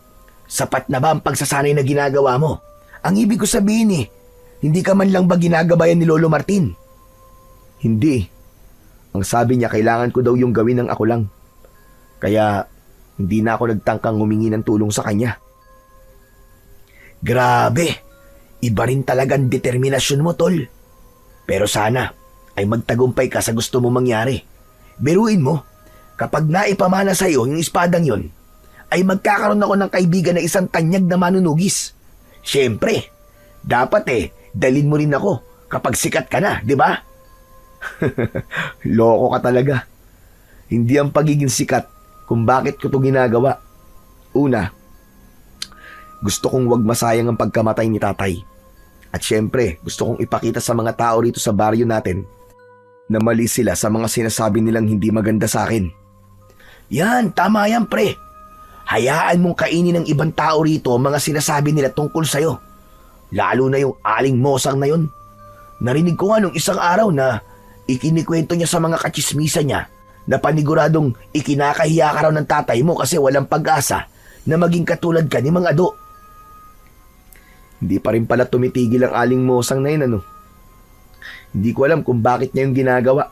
sapat na ba ang pagsasanay na ginagawa mo? Ang ibig ko sabihin hindi ka man lang ba ginagabayan ni Lolo Martin? Hindi. Ang sabi niya kailangan ko daw yung gawin ng ako lang. Kaya hindi na ako nagtangkang humingi ng tulong sa kanya. Grabe, iba rin talagang determinasyon mo, tol. Pero sana ay magtagumpay ka sa gusto mo mangyari. Biruin mo, kapag naipamana sa iyo yung espadang yon, ay magkakaroon ako ng kaibigan na isang tanyag na manunugis. Siyempre, dapat dalin mo rin ako kapag sikat ka na, di ba? Loko ka talaga. Hindi ang pagiging sikat kung bakit ko to ginagawa. Una, gusto kong wag masayang ang pagkamatay ni tatay. At syempre, gusto kong ipakita sa mga tao rito sa baryo natin na mali sila sa mga sinasabi nilang hindi maganda sa akin. Yan, tama yan, pre. Hayaan mong kainin ng ibang tao rito ang mga sinasabi nila tungkol sa'yo. Lalo na yung aling mosang na yun. Narinig ko nga nung isang araw na ikinikwento niya sa mga katsismisa niya na paniguradong ikinakahiya ka raw ng tatay mo kasi walang pag-asa na maging katulad ka ni Mang Ado. Hindi pa rin pala tumitigil ang aling mosang na yun, ano? Hindi ko alam kung bakit niya yung ginagawa.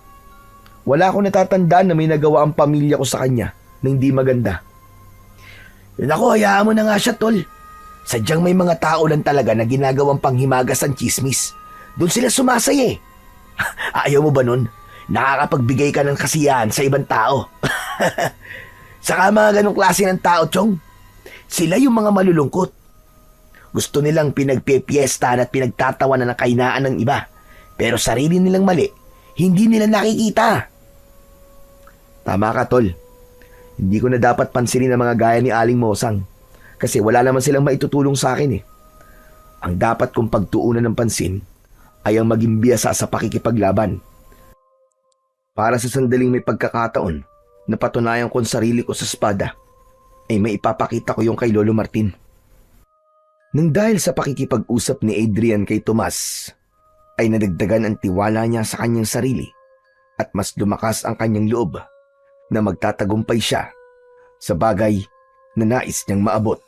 Wala akong natatandaan na may nagawa ang pamilya ko sa kanya na hindi maganda. Naku, hayaan mo na nga siya, tol. Sadyang may mga tao lang talaga na ginagawang panghimagas ang chismis. Doon sila sumasaya. Ayaw mo ba nun? Nakakapagbigay ka ng kasiyahan sa ibang tao. Saka mga ganong klase ng tao, Chong. Sila yung mga malulungkot. Gusto nilang pinagpipiestahan at pinagtatawanan ng kahinaan ng iba. Pero sarili nilang mali, hindi nila nakikita. Tama ka, tol. Hindi ko na dapat pansinin ang mga gaya ni Aling Mosang kasi wala naman silang maitutulong sa akin. Ang dapat kong pagtuunan ng pansin ay ang maging biyasa sa pakikipaglaban. Para sa sandaling may pagkakataon na patunayan ko ang sarili ko sa espada, ay may ipapakita ko yung kay Lolo Martin. Nang dahil sa pakikipag-usap ni Adrian kay Tomas, ay nadagdagan ang tiwala niya sa kanyang sarili at mas lumakas ang kanyang loob na magtatagumpay siya sa bagay na nais niyang maabot.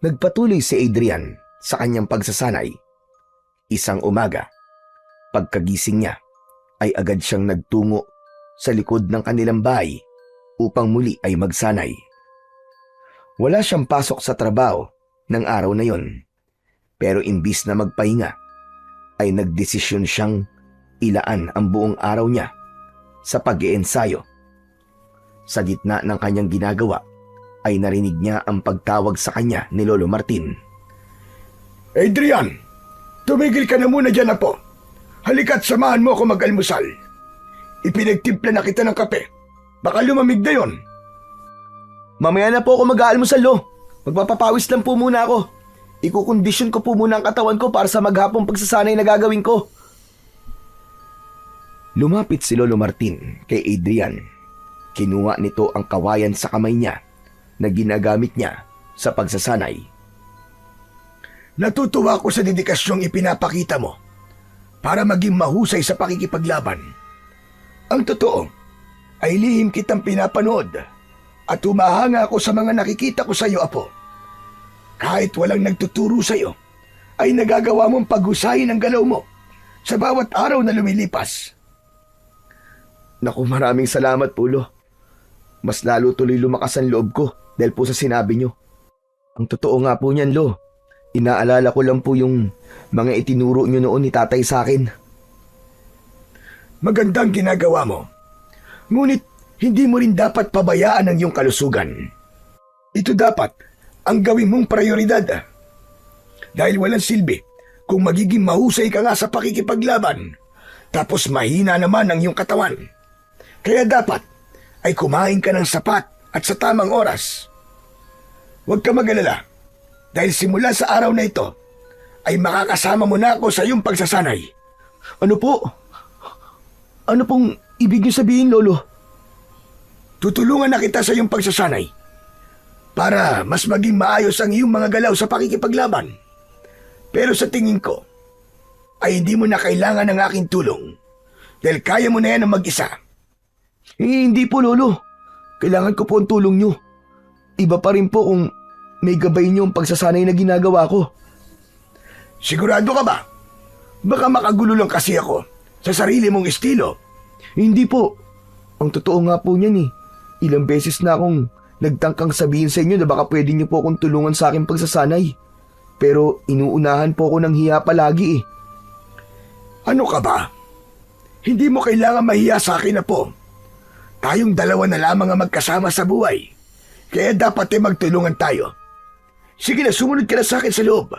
Nagpatuloy si Adrian sa kanyang pagsasanay. Isang umaga, pagkagising niya, ay agad siyang nagtungo sa likod ng kanilang bahay upang muli ay magsanay. Wala siyang pasok sa trabaho ng araw na yon, pero imbis na magpahinga, ay nagdesisyon siyang ilaan ang buong araw niya sa pag-iensayo. Sa gitna ng kanyang ginagawa, ay narinig niya ang pagtawag sa kanya ni Lolo Martin. Adrian, tumigil ka na muna dyan, apo. Halika't samahan mo ako mag-almusal. Ipinagtimpla na kita ng kape. Baka lumamig na yon. Mamaya na po ako mag-aalmusal, Lo. Magpapapawis lang po muna ako. Ikukondisyon ko po muna ang katawan ko para sa maghapong pagsasanay na gagawin ko. Lumapit si Lolo Martin kay Adrian. Kinuha nito ang kawayan sa kamay niya na ginagamit niya sa pagsasanay. Natutuwa ko sa dedikasyong ipinapakita mo para maging mahusay sa pakikipaglaban. Ang totoo ay lihim kitang pinapanood at humahanga ako sa mga nakikita ko sa iyo, apo. Kahit walang nagtuturo sa iyo, ay nagagawa mong paghusayin ang galaw mo sa bawat araw na lumilipas. Naku, maraming salamat po, Lo. Mas lalo tuloy lumakas ang loob ko dahil po sa sinabi nyo. Ang totoo nga po niyan, Lo. Inaalala ko lang po yung mga itinuro nyo noon ni tatay sa akin. Magandang ginagawa mo. Ngunit hindi mo rin dapat pabayaan ang iyong kalusugan. Ito dapat ang gawin mong prioridad. Dahil walang silbi kung magiging mahusay ka nga sa pakikipaglaban, tapos mahina naman ang iyong katawan. Kaya dapat ay kumain ka ng sapat at sa tamang oras. Huwag ka mag-alala, dahil simula sa araw na ito, ay makakasama mo na ako sa iyong pagsasanay. Ano po? Ano pong ibig niyo sabihin, Lolo? Tutulungan na kita sa iyong pagsasanay para mas maging maayos ang iyong mga galaw sa pakikipaglaban. Pero sa tingin ko, ay hindi mo na kailangan ng aking tulong dahil kaya mo na yan ang mag-isa. Hindi po, Lolo. Kailangan ko po ang tulong nyo. Iba pa rin po kung may gabay nyo ang pagsasanay na ginagawa ko. Sigurado ka ba? Baka makagulo lang kasi ako sa sarili mong estilo. Hindi po. Ang totoo nga po niyan eh. Ilang beses na akong nagtangkang sabihin sa inyo na baka pwede niyo po akong tulungan sa aking pagsasanay. Pero inuunahan po ako ng hiya palagi eh. Ano ka ba? Hindi mo kailangan mahiya sa akin na po. Tayong dalawa na lamang ang magkasama sa buhay. Kaya dapat magtulungan tayo. Sige na, sumunod ka na sa akin sa loob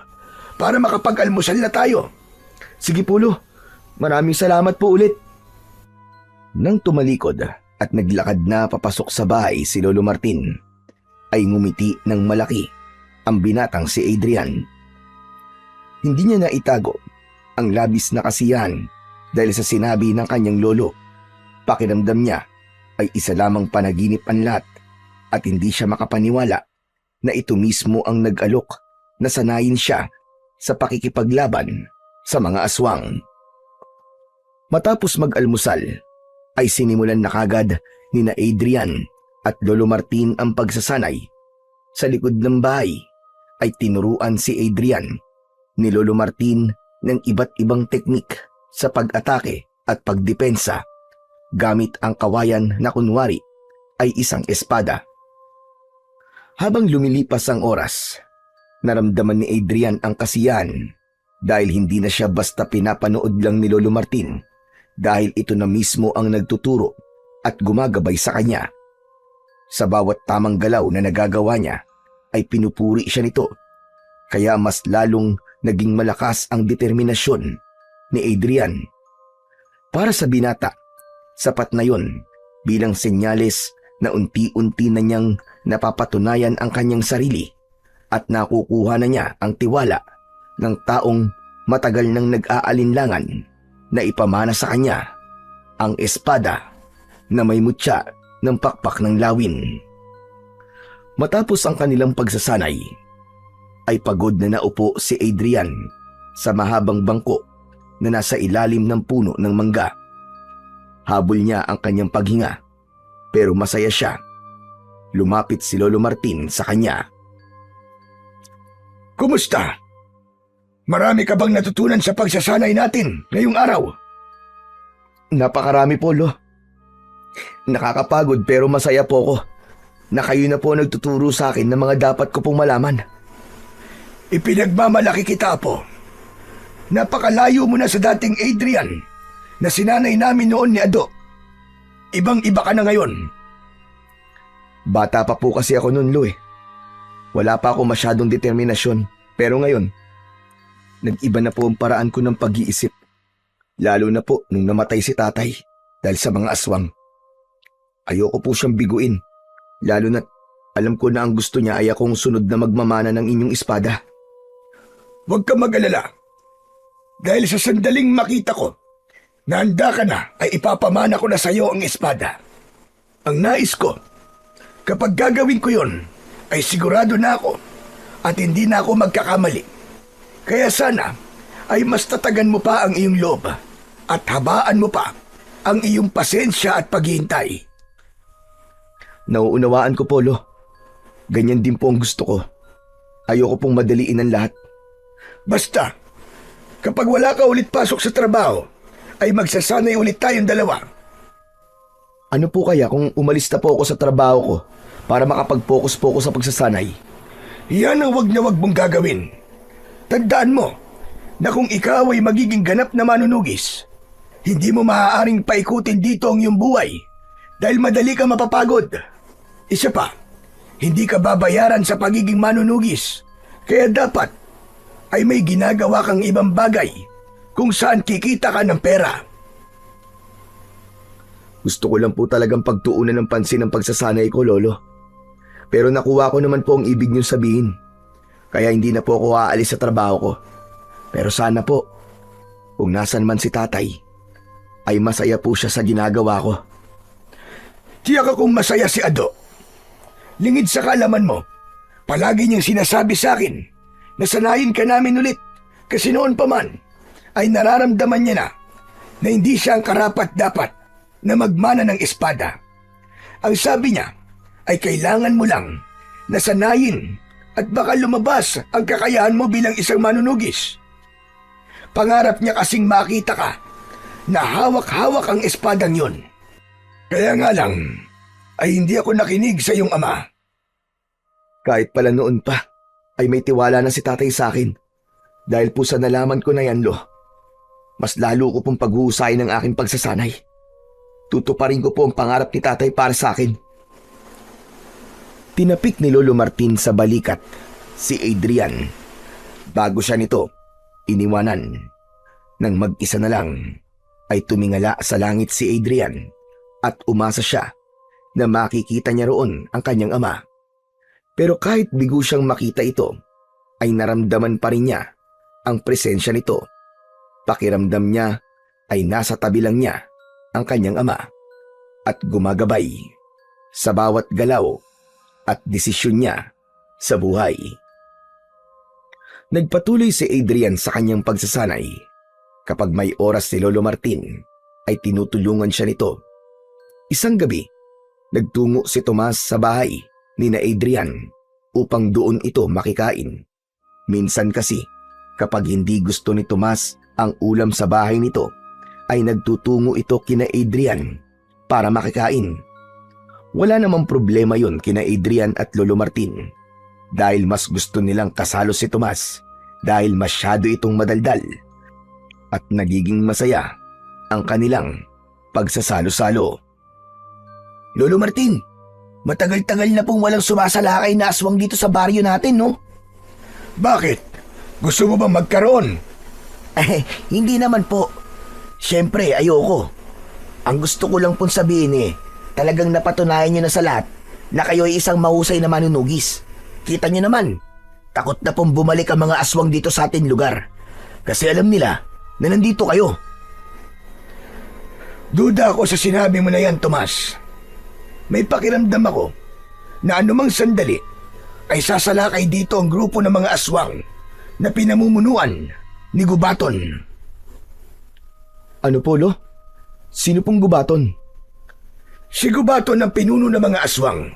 para makapag-almusal na tayo. Sige po, Lo. Maraming salamat po ulit. Nang tumalikod at naglakad na papasok sa bahay si Lolo Martin, ay ngumiti ng malaki ang binatang si Adrian. Hindi niya na itago ang labis na kasiyahan dahil sa sinabi ng kanyang lolo. Pakiramdam niya ay isa lamang panaginip ang lahat at hindi siya makapaniwala na ito mismo ang nag-alok na sanayin siya sa pakikipaglaban sa mga aswang. Matapos mag-almusal, ay sinimulan na kagad ni na Adrian at Lolo Martin ang pagsasanay. Sa likod ng bahay ay tinuruan si Adrian ni Lolo Martin ng iba't ibang teknik sa pag-atake at pagdepensa gamit ang kawayan na kunwari ay isang espada. Habang lumilipas ang oras, naramdaman ni Adrian ang kasiyahan dahil hindi na siya basta pinapanood lang ni Lolo Martin dahil ito na mismo ang nagtuturo at gumagabay sa kanya. Sa bawat tamang galaw na nagagawa niya ay pinupuri siya nito, kaya mas lalong naging malakas ang determinasyon ni Adrian. Para sa binata, sapat na yon bilang senyales na unti-unti na niyang napapatunayan ang kanyang sarili at nakukuha na niya ang tiwala ng taong matagal nang nag-aalinlangan na ipamana sa kanya ang espada na may mutya ng pakpak ng lawin. Matapos ang kanilang pagsasanay, ay pagod na naupo si Adrian sa mahabang bangko na nasa ilalim ng puno ng mangga. Habol niya ang kanyang paghinga, pero masaya siya. Lumapit si Lolo Martin sa kanya. Kumusta? Marami ka bang natutunan sa pagsasanay natin ngayong araw? Napakarami po, Lo. Nakakapagod pero masaya po ako na kayo na po nagtuturo sa akin ng mga dapat ko pong malaman. Ipinagmamalaki kita po. Napakalayo mo na sa dating Adrian na sinanay namin noon ni Ado. Ibang-iba ka na ngayon. Bata pa po kasi ako noon, Lo eh. Wala pa ako masyadong determinasyon, pero ngayon, nag-iba na po ang paraan ko ng pag-iisip. Lalo na po nung namatay si tatay dahil sa mga aswang. Ayoko po siyang biguin, lalo na alam ko na ang gusto niya ay akong sunod na magmamana ng inyong espada. Huwag ka mag-alala. Dahil sa sandaling makita ko na handa ka na ay ipapamana ko na sa iyo ang espada. Ang nais ko, kapag gagawin ko yon, ay sigurado na ako at hindi na ako magkakamali. Kaya sana ay mas tatagan mo pa ang iyong loob at habaan mo pa ang iyong pasensya at paghihintay. Nauunawaan ko po, Lo. Ganyan din po ang gusto ko. Ayoko pong madaliin ang lahat. Basta, kapag wala ka ulit pasok sa trabaho, ay magsasanay ulit tayong dalawa. Ano po kaya kung umalis na po ako sa trabaho ko para makapag-focus po ako sa pagsasanay? Yan ang wag na wag mong gagawin. Tandaan mo na kung ikaw ay magiging ganap na manunugis, hindi mo maaaring paikutin dito ang iyong buhay dahil madali ka mapapagod. Isa pa, hindi ka babayaran sa pagiging manunugis, kaya dapat ay may ginagawa kang ibang bagay kung saan kikita ka ng pera. Gusto ko lang po talagang pagtuunan ng pansin ang pagsasanay ko, Lolo. Pero nakuha ko naman po ang ibig niyong sabihin. Kaya hindi na po ako aalis sa trabaho ko. Pero sana po, kung nasan man si tatay, ay masaya po siya sa ginagawa ko. Tiyak akong masaya si Ado. Lingid sa kaalaman mo, palagi niyang sinasabi sa akin na sanayin ka namin ulit kasi noon pa man ay nararamdaman niya na hindi siya ang karapat-dapat na magmana ng espada. Ang sabi niya ay kailangan mo lang nasanayin at baka lumabas ang kakayahan mo bilang isang manunugis. Pangarap niya kasing makita ka na hawak-hawak ang espadang yon. Kaya nga lang ay hindi ako nakinig sa iyong ama. Kahit pala noon pa, ay may tiwala na si tatay sa akin. Dahil po sa nalaman ko na yan, Lo, mas lalo ko pong paghuhusayin ang aking pagsasanay. Tutuparin ko po ang pangarap ni tatay para sa akin. Tinapik ni Lolo Martin sa balikat si Adrian. Bago siya nito iniwanan. Nang mag-isa na lang ay tumingala sa langit si Adrian at umasa siya na makikita niya roon ang kanyang ama. Pero kahit bigo siyang makita ito, ay naramdaman pa rin niya ang presensya nito. Pakiramdam niya ay nasa tabi lang niya ang kanyang ama at gumagabay sa bawat galaw at desisyon niya sa buhay. Nagpatuloy si Adrian sa kanyang pagsasanay. Kapag may oras si Lolo Martin, ay tinutulungan siya nito. Isang gabi, nagtungo si Tomas sa bahay ni na Adrian upang doon ito makikain. Minsan kasi, kapag hindi gusto ni Tomas ang ulam sa bahay nito, ay nagtutungo ito kina Adrian para makikain. Wala namang problema yon kina Adrian at Lolo Martin dahil mas gusto nilang kasalo si Tomas dahil masyado itong madaldal at nagiging masaya ang kanilang pagsasalo-salo. Lolo Martin, matagal-tagal na pong walang sumasalakay na aswang dito sa baryo natin, no? Bakit? Gusto mo bang magkaroon? Hindi naman po. Siyempre, ayoko. Ang gusto ko lang pong sabihin talagang napatunayan nyo na sa lahat na kayo ay isang mahusay na manunugis. Kita nyo naman, takot na pong bumalik ang mga aswang dito sa ating lugar. Kasi alam nila na nandito kayo. Duda ako sa sinabi mo na yan, Tomas. May pakiramdam ako na anumang sandali ay sasalakay dito ang grupo ng mga aswang na pinamumunuan ni Gubaton. Ano po, Lo? Sino pong Gubaton? Si Gubaton ang pinuno ng mga aswang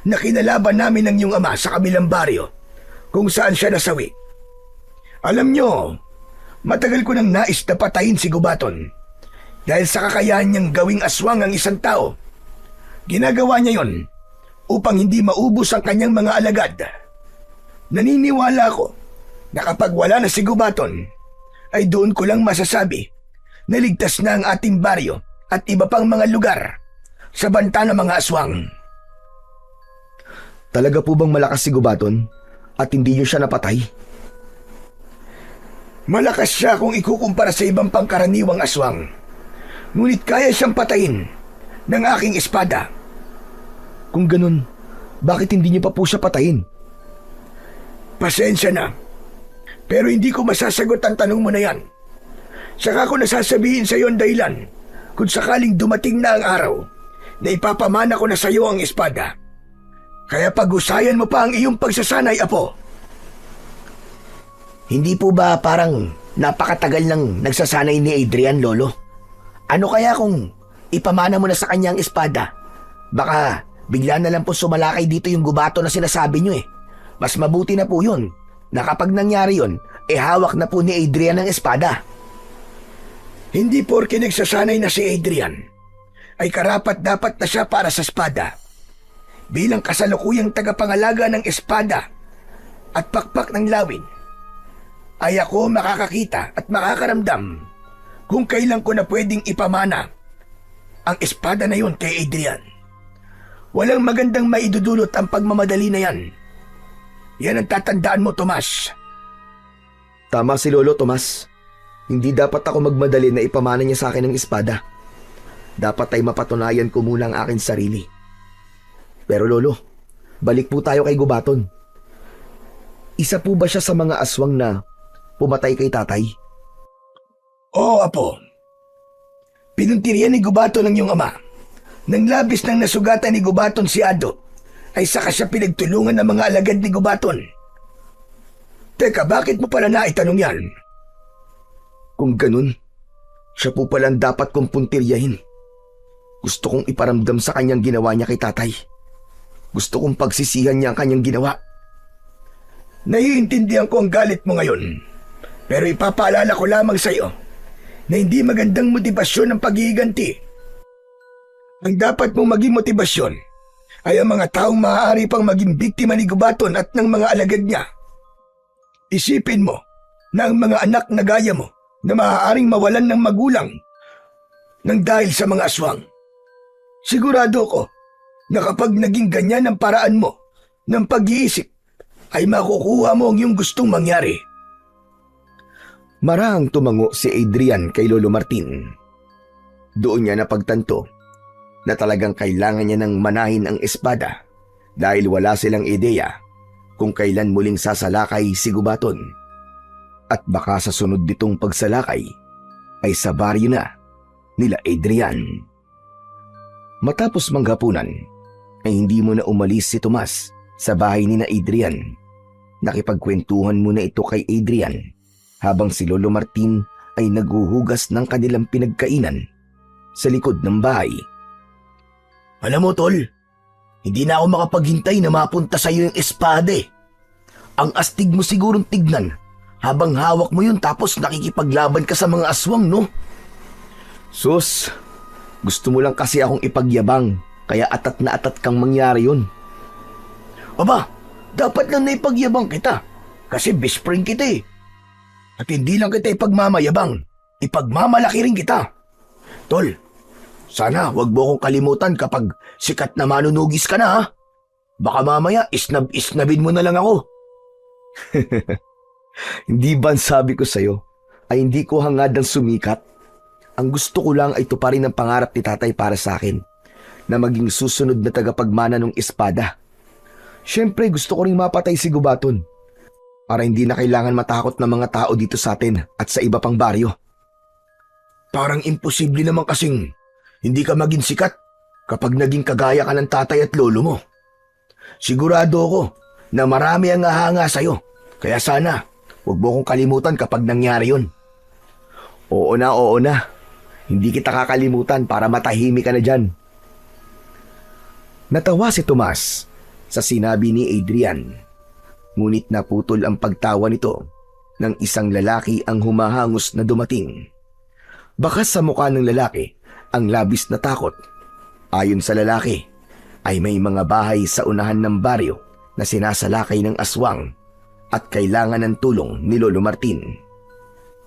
na kinalaban namin ng iyong ama sa kabilang baryo kung saan siya nasawi. Alam nyo, matagal ko nang nais na patayin si Gubaton dahil sa kakayahan niyang gawing aswang ang isang tao. Ginagawa niya yon upang hindi maubos ang kanyang mga alagad. Naniniwala ako na kapag wala na si Gubaton, ay doon ko lang masasabi na ligtas na ang ating baryo at iba pang mga lugar sa banta ng mga aswang. Talaga po bang malakas si Gubaton at hindi niyo siya napatay? Malakas siya kung ikukumpara sa ibang pangkaraniwang aswang. Ngunit kaya siyang patayin ng aking espada. Kung ganun, bakit hindi niyo pa po siya patayin? Pasensya na, pero hindi ko masasagot ang tanong mo na yan. Saka ko nasasabihin sa iyo ang dahilan kung sakaling dumating na ang araw na ipapamana ko na sa iyo ang espada. Kaya pag-usayan mo pa ang iyong pagsasanay, Apo. Hindi po ba parang napakatagal nang nagsasanay ni Adrian, Lolo? Ano kaya kung ipamana mo na sa kanya ang espada? Baka bigla na lang po sumalakay dito yung Gubaton na sinasabi nyo. Mas mabuti na po yun na kapag nangyari yun, hawak na po ni Adrian ang espada. Hindi porke nagsasanay na si Adrian ay karapat-dapat na siya para sa espada. Bilang kasalukuyang tagapangalaga ng espada at pakpak ng lawin, ay ako makakakita at makakaramdam kung kailan ko na pwedeng ipamana ang espada na yun kay Adrian. Walang magandang maidudulot ang pagmamadali na yan. Yan ang tatandaan mo, Tomas. Tama si Lolo, Tomas. Hindi dapat ako magmadali na ipamana niya sa akin ang espada. Dapat ay mapatunayan ko muna ang aking sarili. Pero Lolo, balik po tayo kay Gubaton. Isa po ba siya sa mga aswang na pumatay kay tatay? Oo, Apo. Pinuntirian ni Gubaton ng iyong ama. Nang labis nang nasugatan ni Gubaton si Ado, ay saka siya pinagtulungan ng mga alagad ni Gubaton. Teka, bakit mo pala naitanong yan? Kung ganun, siya po palang dapat kong puntiryahin. Gusto kong iparamdam sa kanyang ginawa niya kay tatay. Gusto kong pagsisihan niya ang kanyang ginawa. Naiintindihan ko ang galit mo ngayon. Pero ipapaalala ko lamang sa iyo na hindi magandang motibasyon ang paghihiganti. Ang dapat mong maging motibasyon ay ang mga taong maaari pang maging biktima ni Gubaton at ng mga alagad niya. Isipin mo na ang mga anak na gaya mo na maaaring mawalan ng magulang nang dahil sa mga aswang. Sigurado ko na kapag naging ganyan ang paraan mo ng pag-iisip, ay makukuha mo ang iyong gustong mangyari. Marahang tumango si Adrian kay Lolo Martin. Doon niya napagtanto na talagang kailangan niya nang manahin ang espada dahil wala silang ideya kung kailan muling sasalakay si Gubaton. At baka sa sunod nitong pagsalakay ay sa baryo na nila Adrian. Matapos manghapunan ay hindi mo na umalis si Tomas sa bahay ni na Adrian. Nakipagkwentuhan muna ito kay Adrian habang si Lolo Martin ay naghuhugas ng kanilang pinagkainan sa likod ng bahay. Alam mo, Tol, hindi na ako makapaghintay na mapunta sa iyo yung espada eh. Ang astig mo sigurong tignan habang hawak mo yun tapos nakikipaglaban ka sa mga aswang, no? Sus, gusto mo lang kasi akong ipagyabang kaya atat na atat kang mangyari yun. Aba, dapat lang na ipagyabang kita kasi best friend kita eh. At hindi lang kita ipagmamayabang, ipagmamalaki rin kita. Tol, sana wag mo akong kalimutan kapag sikat na manunugis ka na ha. Baka mamaya isnabin mo na lang ako. Hindi ba ang sabi ko sa'yo ay hindi ko hangad ang sumikat? Ang gusto ko lang ay tuparin ang pangarap ni tatay para sa akin na maging susunod na tagapagmana ng espada. Siyempre gusto ko ring mapatay si Gubaton para hindi na kailangan matakot ng mga tao dito sa atin at sa iba pang baryo. Parang imposible naman kasing hindi ka maging sikat kapag naging kagaya ka ng tatay at lolo mo. Sigurado ako na marami ang hahanga sa'yo. Kaya sana, huwag mo kong kalimutan kapag nangyari yun. Oo na. Hindi kita kakalimutan para matahimik ka na dyan. Natawa si Tomas sa sinabi ni Adrian. Ngunit naputol ang pagtawa nito nang isang lalaki ang humahangos na dumating. Bakas sa mukha ng lalaki ang labis na takot. Ayon sa lalaki, ay may mga bahay sa unahan ng baryo na sinasalakay ng aswang at kailangan ng tulong ni Lolo Martin.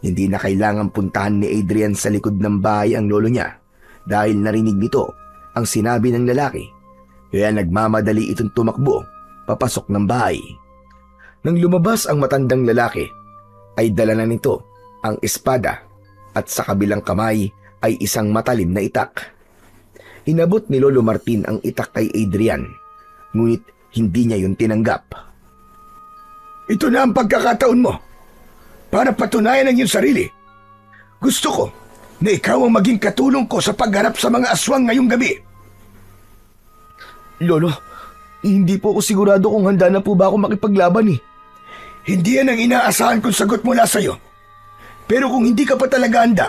Hindi na kailangan puntahan ni Adrian sa likod ng bahay ang lolo niya dahil narinig nito ang sinabi ng lalaki. Kaya nagmamadali itong tumakbo papasok ng bahay. Nang lumabas ang matandang lalaki, ay dala na nito ang espada at sa kabilang kamay ay isang matalim na itak. Inabot ni Lolo Martin ang itak kay Adrian, ngunit hindi niya yun tinanggap. Ito na ang pagkakataon mo para patunayan ang iyong sarili. Gusto ko na ikaw ang maging katulong ko sa pagharap sa mga aswang ngayong gabi. Lolo, hindi po ako sigurado kung handa na po ba ako makipaglaban eh. Hindi yan ang inaasahan kong sagot mula sa'yo. Pero kung hindi ka pa talaga handa,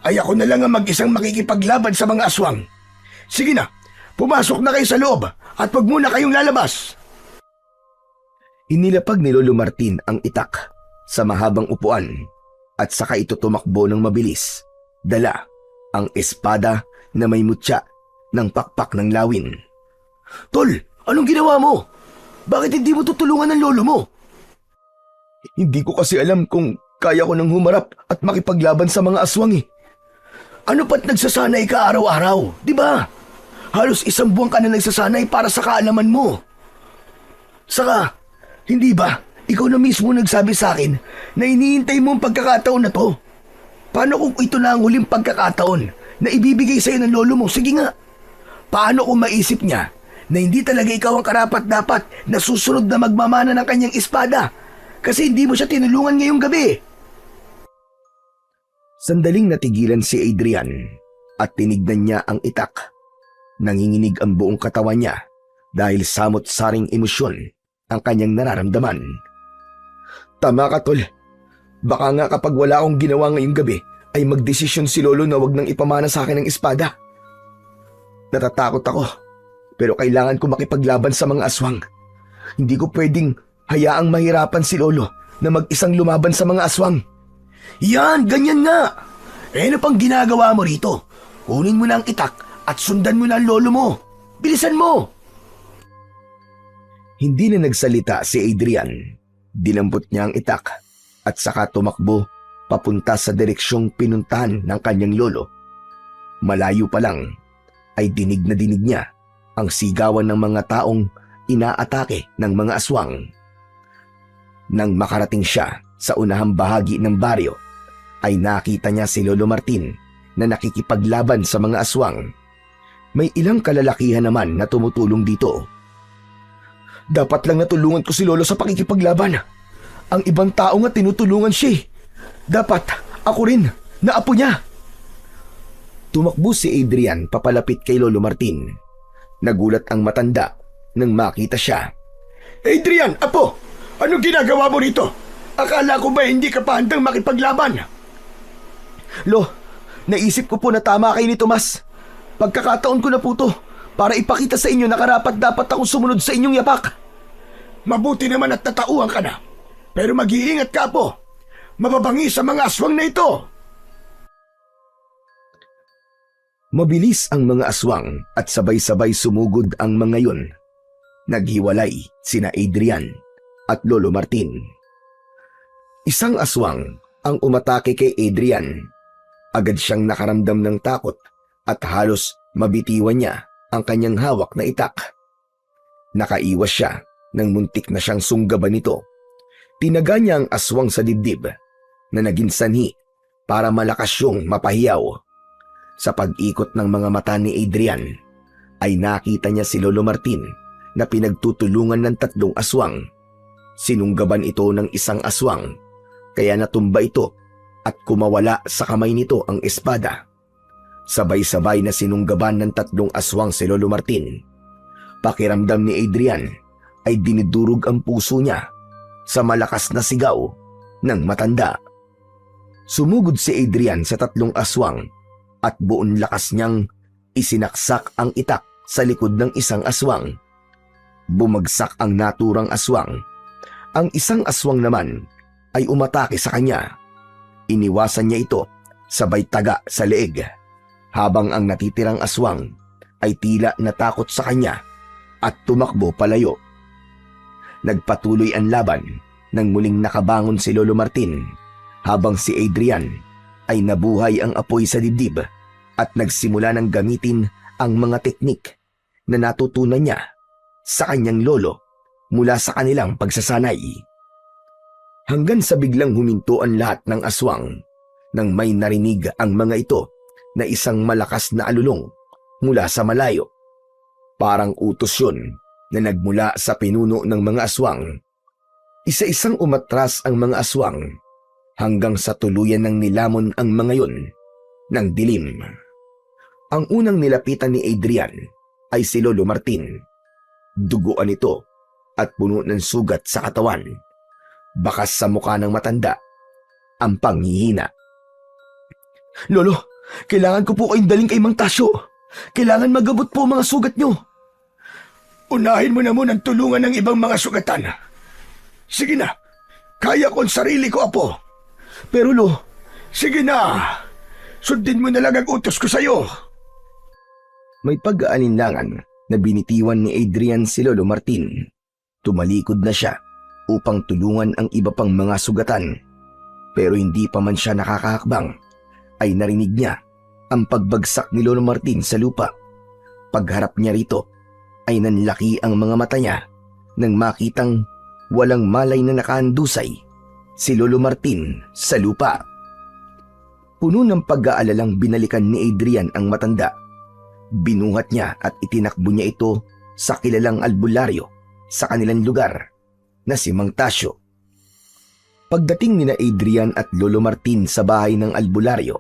ay ako na lang ang mag-isang makikipaglaban sa mga aswang. Sige na, pumasok na kayo sa loob at wag muna kayong lalabas. Inilapag ni Lolo Martin ang itak sa mahabang upuan at saka ito tumakbo ng mabilis. Dala ang espada na may mutya ng pakpak ng lawin. Tol, anong ginawa mo? Bakit hindi mo tutulungan ng lolo mo? Hindi ko kasi alam kung kaya ko nang humarap at makipaglaban sa mga aswang eh. Ano pa't nagsasanay ka araw-araw, di ba? Halos 1 buwan ka na nagsasanay para sa kaalaman mo. Saka, hindi ba, ikaw na mismo nagsabi sa akin na iniintay mo ang pagkakataon na to? Paano kung ito na ang huling pagkakataon na ibibigay sa'yo ng lolo mo? Sige nga, paano kung maisip niya na hindi talaga ikaw ang karapat-dapat na susunod na magmamana ng kanyang espada kasi hindi mo siya tinulungan ngayong gabi? Sandaling natigilan si Adrian at tinignan niya ang itak. Nanginginig ang buong katawan niya dahil samot-saring emosyon ang kanyang nararamdaman. Tama ka, Tol. Baka nga kapag wala akong ginawa ngayong gabi ay magdesisyon si Lolo na wag nang ipamana sa akin ng espada. Natatakot ako, pero kailangan ko makipaglaban sa mga aswang. Hindi ko pwedeng hayaang mahirapan si Lolo na mag-isang lumaban sa mga aswang. Yan, ganyan nga. Ano pang ginagawa mo rito? Kunin mo na ang itak at sundan mo na ang lolo mo. Bilisan mo! Hindi na nagsalita si Adrian. Dinampot niya ang itak at saka tumakbo papunta sa direksyong pinuntahan ng kanyang lolo. Malayo pa lang ay dinig na dinig niya ang sigawan ng mga taong inaatake ng mga aswang. Nang makarating siya sa unahang bahagi ng baryo, ay nakita niya si Lolo Martin na nakikipaglaban sa mga aswang. May ilang kalalakihan naman na tumutulong dito. Dapat lang natulungan ko si Lolo sa pakikipaglaban. Ang ibang tao nga tinutulungan siya. Dapat ako rin na apo niya. Tumakbo si Adrian papalapit kay Lolo Martin. Nagulat ang matanda nang makita siya. Adrian, apo! Anong ginagawa mo rito? Akala ko ba hindi ka pa handang makipaglaban? Lo, naisip ko po na tama kayo ni Tomas. Pagkakataon ko na po to para ipakita sa inyo na karapat dapat akong sumunod sa inyong yapak. Mabuti naman at natauhan ka na. Pero mag-iingat ka, apo. Mababangi sa mga aswang na ito. Mabilis ang mga aswang at sabay-sabay sumugod ang mga yun. Naghiwalay sina Adrian at Lolo Martin. Isang aswang ang umatake kay Adrian. Agad siyang nakaramdam ng takot at halos mabitiwan niya ang kanyang hawak na itak. Nakaiwas siya nang muntik na siyang sunggaban nito. Tinaga niya ang aswang sa dibdib na naging sanhi para malakas siyang mapahiyaw. Sa pag-ikot ng mga mata ni Adrian, ay nakita niya si Lolo Martin na pinagtutulungan ng 3 aswang. Sinunggaban ito ng isang aswang, kaya natumba ito at kumawala sa kamay nito ang espada. Sabay-sabay na sinunggaban ng 3 aswang si Lolo Martin. Pakiramdam ni Adrian ay dinidurog ang puso niya sa malakas na sigaw ng matanda. Sumugod si Adrian sa 3 aswang at buong lakas niyang isinaksak ang itak sa likod ng isang aswang. Bumagsak ang naturang aswang. Ang isang aswang naman ay umatake sa kanya. Iniwasan niya ito sabay taga sa leeg, habang ang natitirang aswang ay tila natakot sa kanya at tumakbo palayo. Nagpatuloy ang laban nang muling nakabangon si Lolo Martin, habang si Adrian ay nabuhay ang apoy sa dibdib at nagsimula ng gamitin ang mga teknik na natutunan niya sa kanyang lolo mula sa kanilang pagsasanay. Hanggang sa biglang huminto ang lahat ng aswang nang may narinig ang mga ito na isang malakas na alulong mula sa malayo. Parang utos yun na nagmula sa pinuno ng mga aswang. Isa-isang umatras ang mga aswang hanggang sa tuluyan ng nilamon ang mga yun ng dilim. Ang unang nilapitan ni Adrian ay si Lolo Martin. Duguan ito at puno ng sugat sa katawan. Bakas sa mukha ng matanda ang panghihina. Lolo, kailangan ko po kayong daling kay Mang Tasyo. Kailangan magabot po mga sugat nyo. Unahin mo na munang tulungan ng ibang mga sugatan. Sige na, kaya ko ang sarili ko, apo. Pero Lo, Sige na, sundin mo na lang ang utos ko sa'yo. may pag-aalinlangan na binitiwan ni Adrian si Lolo Martin. Tumalikod na siya upang tulungan ang iba pang mga sugatan. Pero hindi pa man siya nakakahakbang, ay narinig niya ang pagbagsak ni Lolo Martin sa lupa. Pagharap niya rito, ay nanlaki ang mga mata niya nang makitang walang malay na nakahandusay si Lolo Martin sa lupa. Puno ng pag-aalalang binalikan ni Adrian ang matanda. Binuhat niya at itinakbo niya ito sa kilalang albularyo sa kanilang lugar na si Mang Tasyo. Pagdating ni na Adrian at Lolo Martin sa bahay ng albularyo,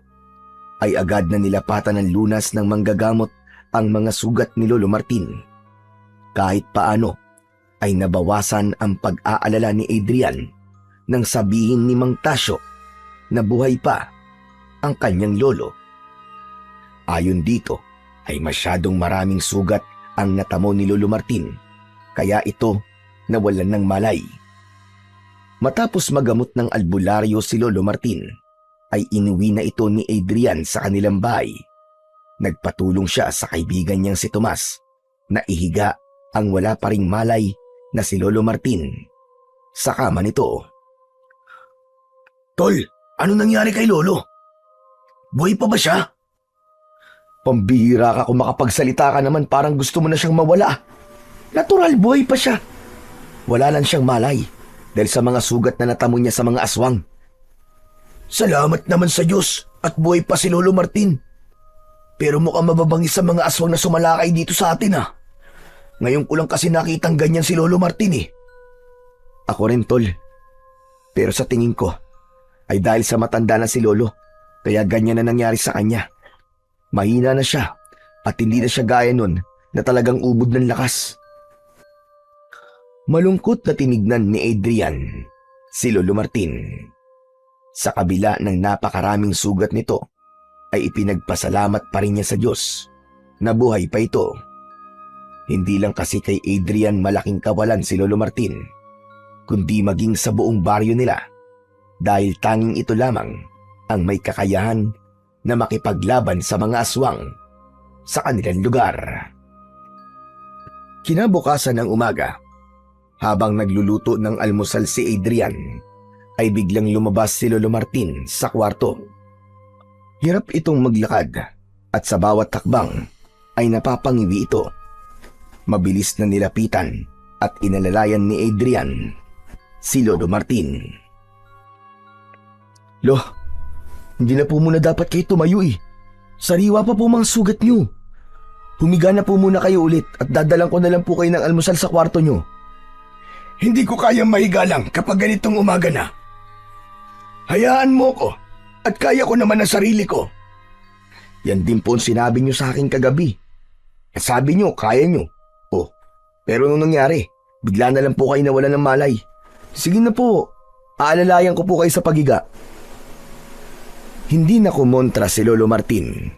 ay agad na nilapatan ng lunas ng manggagamot ang mga sugat ni Lolo Martin. Kahit paano ay nabawasan ang pag-aalala ni Adrian nang sabihin ni Mang Tasyo na buhay pa ang kanyang lolo. Ayon dito, ay masyadong maraming sugat ang natamo ni Lolo Martin, kaya ito nawalan ng malay. Matapos magamot ng albularyo si Lolo Martin, ay inuwi na ito ni Adrian sa kanilang bahay. Nagpatulong siya sa kaibigan niyang si Tomas na ihiga ang wala pa ring malay na si Lolo Martin sa kama nito. Tol, ano nangyari kay Lolo? Buhay pa ba siya? Pambihira ka kung makapagsalita ka naman, parang gusto mo na siyang mawala. Natural, buhay pa siya. Wala lang siyang malay dahil sa mga sugat na natamo niya sa mga aswang. Salamat naman sa Diyos at buhay pa si Lolo Martin. Pero mukhang mababangis sa mga aswang na sumalakay dito sa atin ah. Ngayon ko lang kasi nakitang ganyan si Lolo Martin eh. Ako rin, tol. Pero sa tingin ko, ay dahil sa matanda na si Lolo, kaya ganyan na nangyari sa kanya. Mahina na siya at hindi na siya gaya nun na talagang ubod ng lakas. Malungkot na tinignan ni Adrian si Lolo Martin. Sa kabila ng napakaraming sugat nito, ay ipinagpasalamat pa rin niya sa Diyos na buhay pa ito. Hindi lang kasi kay Adrian malaking kawalan si Lolo Martin, kundi maging sa buong baryo nila, dahil tanging ito lamang ang may kakayahan na makipaglaban sa mga aswang sa kanilang lugar. Kinabukasan ng umaga, habang nagluluto ng almusal si Adrian, ay biglang lumabas si Lolo Martin sa kwarto. Hirap itong maglakad at sa bawat takbang ay napapangiwi ito. Mabilis na nilapitan at inalalayan ni Adrian si Lolo Martin. Lo, hindi na po muna dapat kayo tumayo eh. Sariwa pa po mga sugat nyo. Humiga na po muna kayo ulit at dadalang ko na lang po kayo ng almusal sa kwarto nyo. Hindi ko kayang mahiga lang kapag ganitong umaga na. Hayaan mo ko at kaya ko naman ang sarili ko. Yan din po ang sinabi nyo sa akin kagabi. At sabi nyo, kaya nyo. Oh, pero nung nangyari, bigla na lang po kayo nawalan ng malay. Sige na po, aalalayan ko po kayo sa pagiga. Hindi na kumontra si Lolo Martin.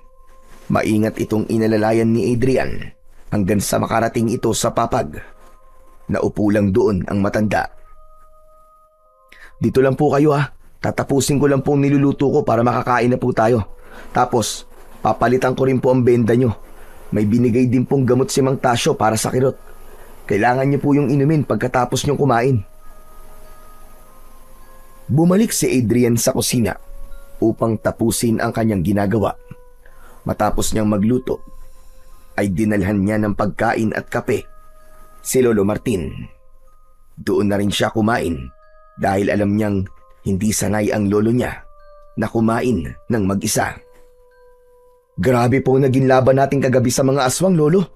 Maingat itong inalalayan ni Adrian hanggang sa makarating ito sa papag. Naupo lang doon ang matanda. Dito lang po kayo ha. Tatapusin ko lang po ang niluluto ko para makakain na po tayo. Tapos, papalitan ko rin po ang benda nyo. May binigay din pong gamot si Mang Tasyo para sa kirot. Kailangan nyo po yung inumin pagkatapos nyong kumain. Bumalik si Adrian sa kusina upang tapusin ang kanyang ginagawa. Matapos niyang magluto, ay dinalhan niya ng pagkain at kape si Lolo Martin. Doon na rin siya kumain dahil alam niyang hindi sanay ang lolo niya na kumain ng mag-isa. Grabe po naging laban natin kagabi sa mga aswang, Lolo.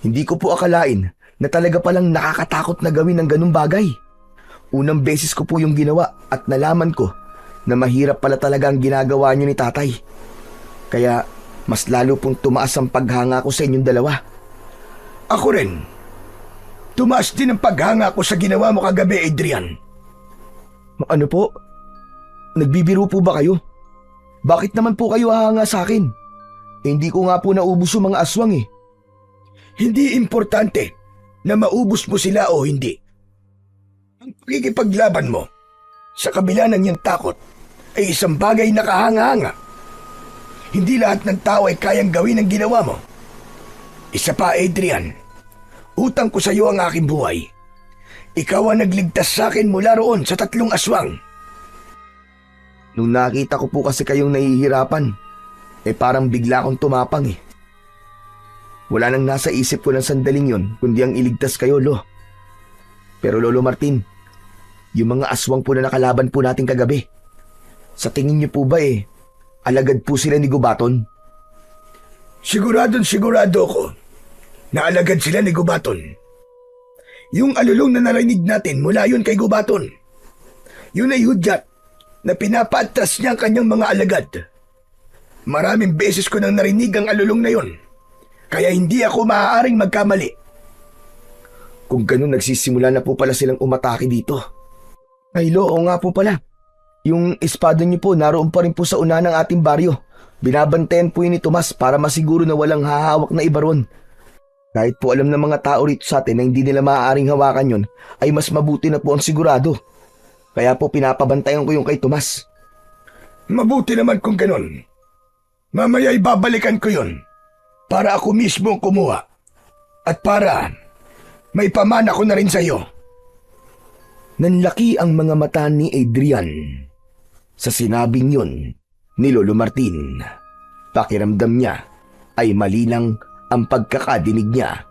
Hindi ko po akalain na talaga palang nakakatakot na gawin ng ganung bagay. Unang beses ko po yung ginawa at nalaman ko na mahirap pala talaga ang ginagawa niyo ni tatay. Kaya mas lalo pong tumaas ang paghanga ko sa inyong dalawa. Ako rin. Tumaas din ang paghanga ko sa ginawa mo kagabi, Adrian. Ano po? Nagbibiro po ba kayo? Bakit naman po kayo hahanga sa akin? Hindi ko nga po naubos yung mga aswang eh. Hindi importante na maubos mo sila o hindi. Ang pakikipaglaban mo sa kabila ng iyong takot ay isang bagay na kahanga-hanga. Hindi lahat ng tao ay kayang gawin ang ginawa mo. Isa pa, Adrian, utang ko sa iyo ang aking buhay. Ikaw ang nagligtas sa akin mula roon sa 3 aswang. Nung nakita ko po kasi kayong nahihirapan, parang bigla akong tumapang eh. Wala nang nasa isip ko ng sandaling yon kundi ang iligtas kayo, Lo. Pero Lolo Martin, yung mga aswang po na nakalaban po natin kagabi, sa tingin niyo po ba alagad po sila ni Gubaton? Sigurado ko na alagad sila ni Gubaton. Yung alulong na narinig natin mula yun kay Gubaton, yun ay hudyat na pinapaatras niya ang kanyang mga alagad. Maraming beses ko nang narinig ang alulong na yun, kaya hindi ako maaaring magkamali. Kung ganun, nagsisimula na po pala silang umatake dito. Ay, Lo, oo nga po pala. Yung espada niyo po naroon pa rin po sa una ng ating baryo. Binabantayan po yun ni Tomas para masiguro na walang hahawak na iba ron. Kahit po alam ng mga tao rito sa atin na hindi nila maaaring hawakan yon, ay mas mabuti na po ang sigurado. Kaya po pinapabantayan ko yung kay Tomas. Mabuti naman kung ganon. Mamaya ibabalikan ko yon para ako mismo ang kumuha at para may pamana ko na rin sa iyo. Nanlaki ang mga mata ni Adrian sa sinabing yun ni Lolo Martin. Pakiramdam niya ay mali lang ang pagkakadinig niya.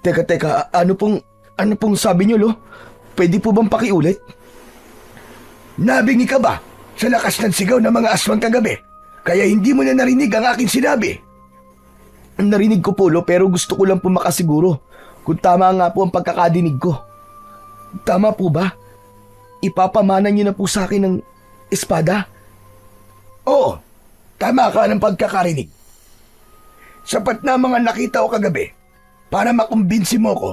Teka, ano pong sabi niyo, Lo? Pwede po bang pakiulit? Nabingi ka ba sa lakas ng sigaw ng mga aswang kagabi? Kaya hindi mo na narinig ang aking sinabi. Narinig ko po, Lo, pero gusto ko lang po makasiguro kung tama nga po ang pagkakadinig ko. Tama po ba? Ipapamana niyo na po sa akin ng espada? Oo, tama ka ng pagkakarinig. Sapat na mga nakita ko kagabi para makumbinsi mo ko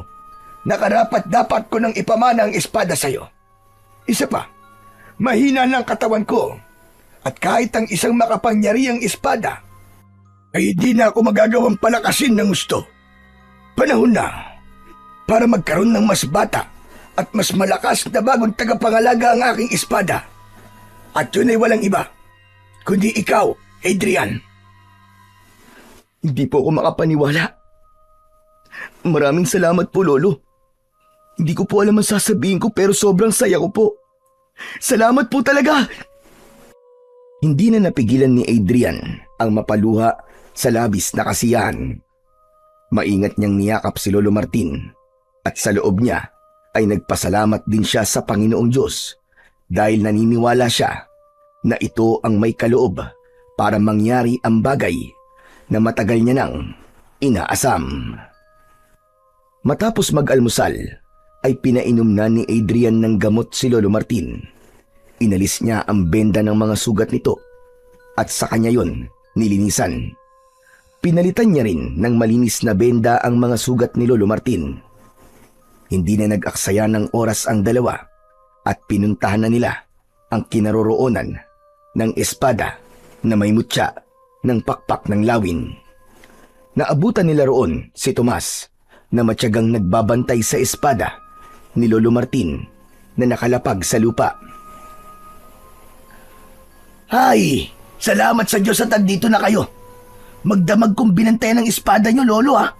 na karapat-dapat ko nang ipamana ang espada sa'yo. Isa pa, mahina ng katawan ko at kahit ang isang makapangyarihang espada ay hindi na ako magagawang palakasin ng gusto. Panahon na para magkaroon ng mas bata at mas malakas na bagong tagapangalaga ang aking espada. At yun ay walang iba kundi ikaw, Adrian. Hindi po ako makapaniwala. Maraming salamat po, Lolo. Hindi ko po alam ang sasabihin ko pero sobrang saya ko po. Salamat po talaga! Hindi na napigilan ni Adrian ang mapaluha sa labis na kasiyahan. Maingat niyang niyakap si Lolo Martin at sa loob niya ay nagpasalamat din siya sa Panginoong Diyos dahil naniniwala siya na ito ang may kaloob para mangyari ang bagay na matagal niya nang inaasam. Matapos mag-almusal, ay pinainom na ni Adrian ng gamot si Lolo Martin. Inalis niya ang benda ng mga sugat nito at sa kanya yon nilinisan. Pinalitan niya rin ng malinis na benda ang mga sugat ni Lolo Martin. Hindi na nag-aksaya ng oras ang dalawa at pinuntahan na nila ang kinaroroonan ng espada na may mutya ng pakpak ng lawin. Naabutan nila roon si Tomas na matyagang nagbabantay sa espada ni Lolo Martin na nakalapag sa lupa. Hay! Salamat sa Diyos at andito na kayo. Magdamag kong binantayan ng espada niyo, Lolo, ha?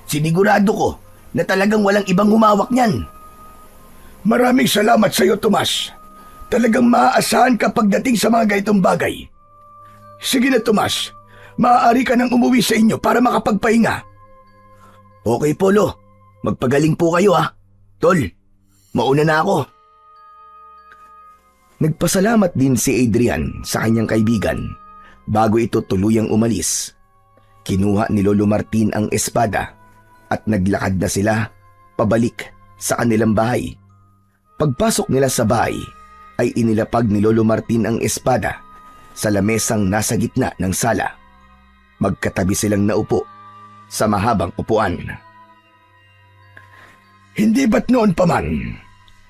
Sinigurado ko na talagang walang ibang humawak niyan. Maraming salamat sa iyo, Tomas. Talagang maaasahan ka pagdating sa mga ganitong bagay. Sige na, Tomas. Maaari ka nang umuwi sa inyo para makapagpahinga. Okay po, Lo. Magpagaling po kayo, ha? Tol, mauna na ako. Nagpasalamat din si Adrian sa kanyang kaibigan bago ito tuluyang umalis. Kinuha ni Lolo Martin ang espada at naglakad na sila pabalik sa kanilang bahay. Pagpasok nila sa bahay ay inilapag ni Lolo Martin ang espada sa lamesang nasa gitna ng sala. Magkatabi silang naupo sa mahabang upuan. Hindi ba't noon pa man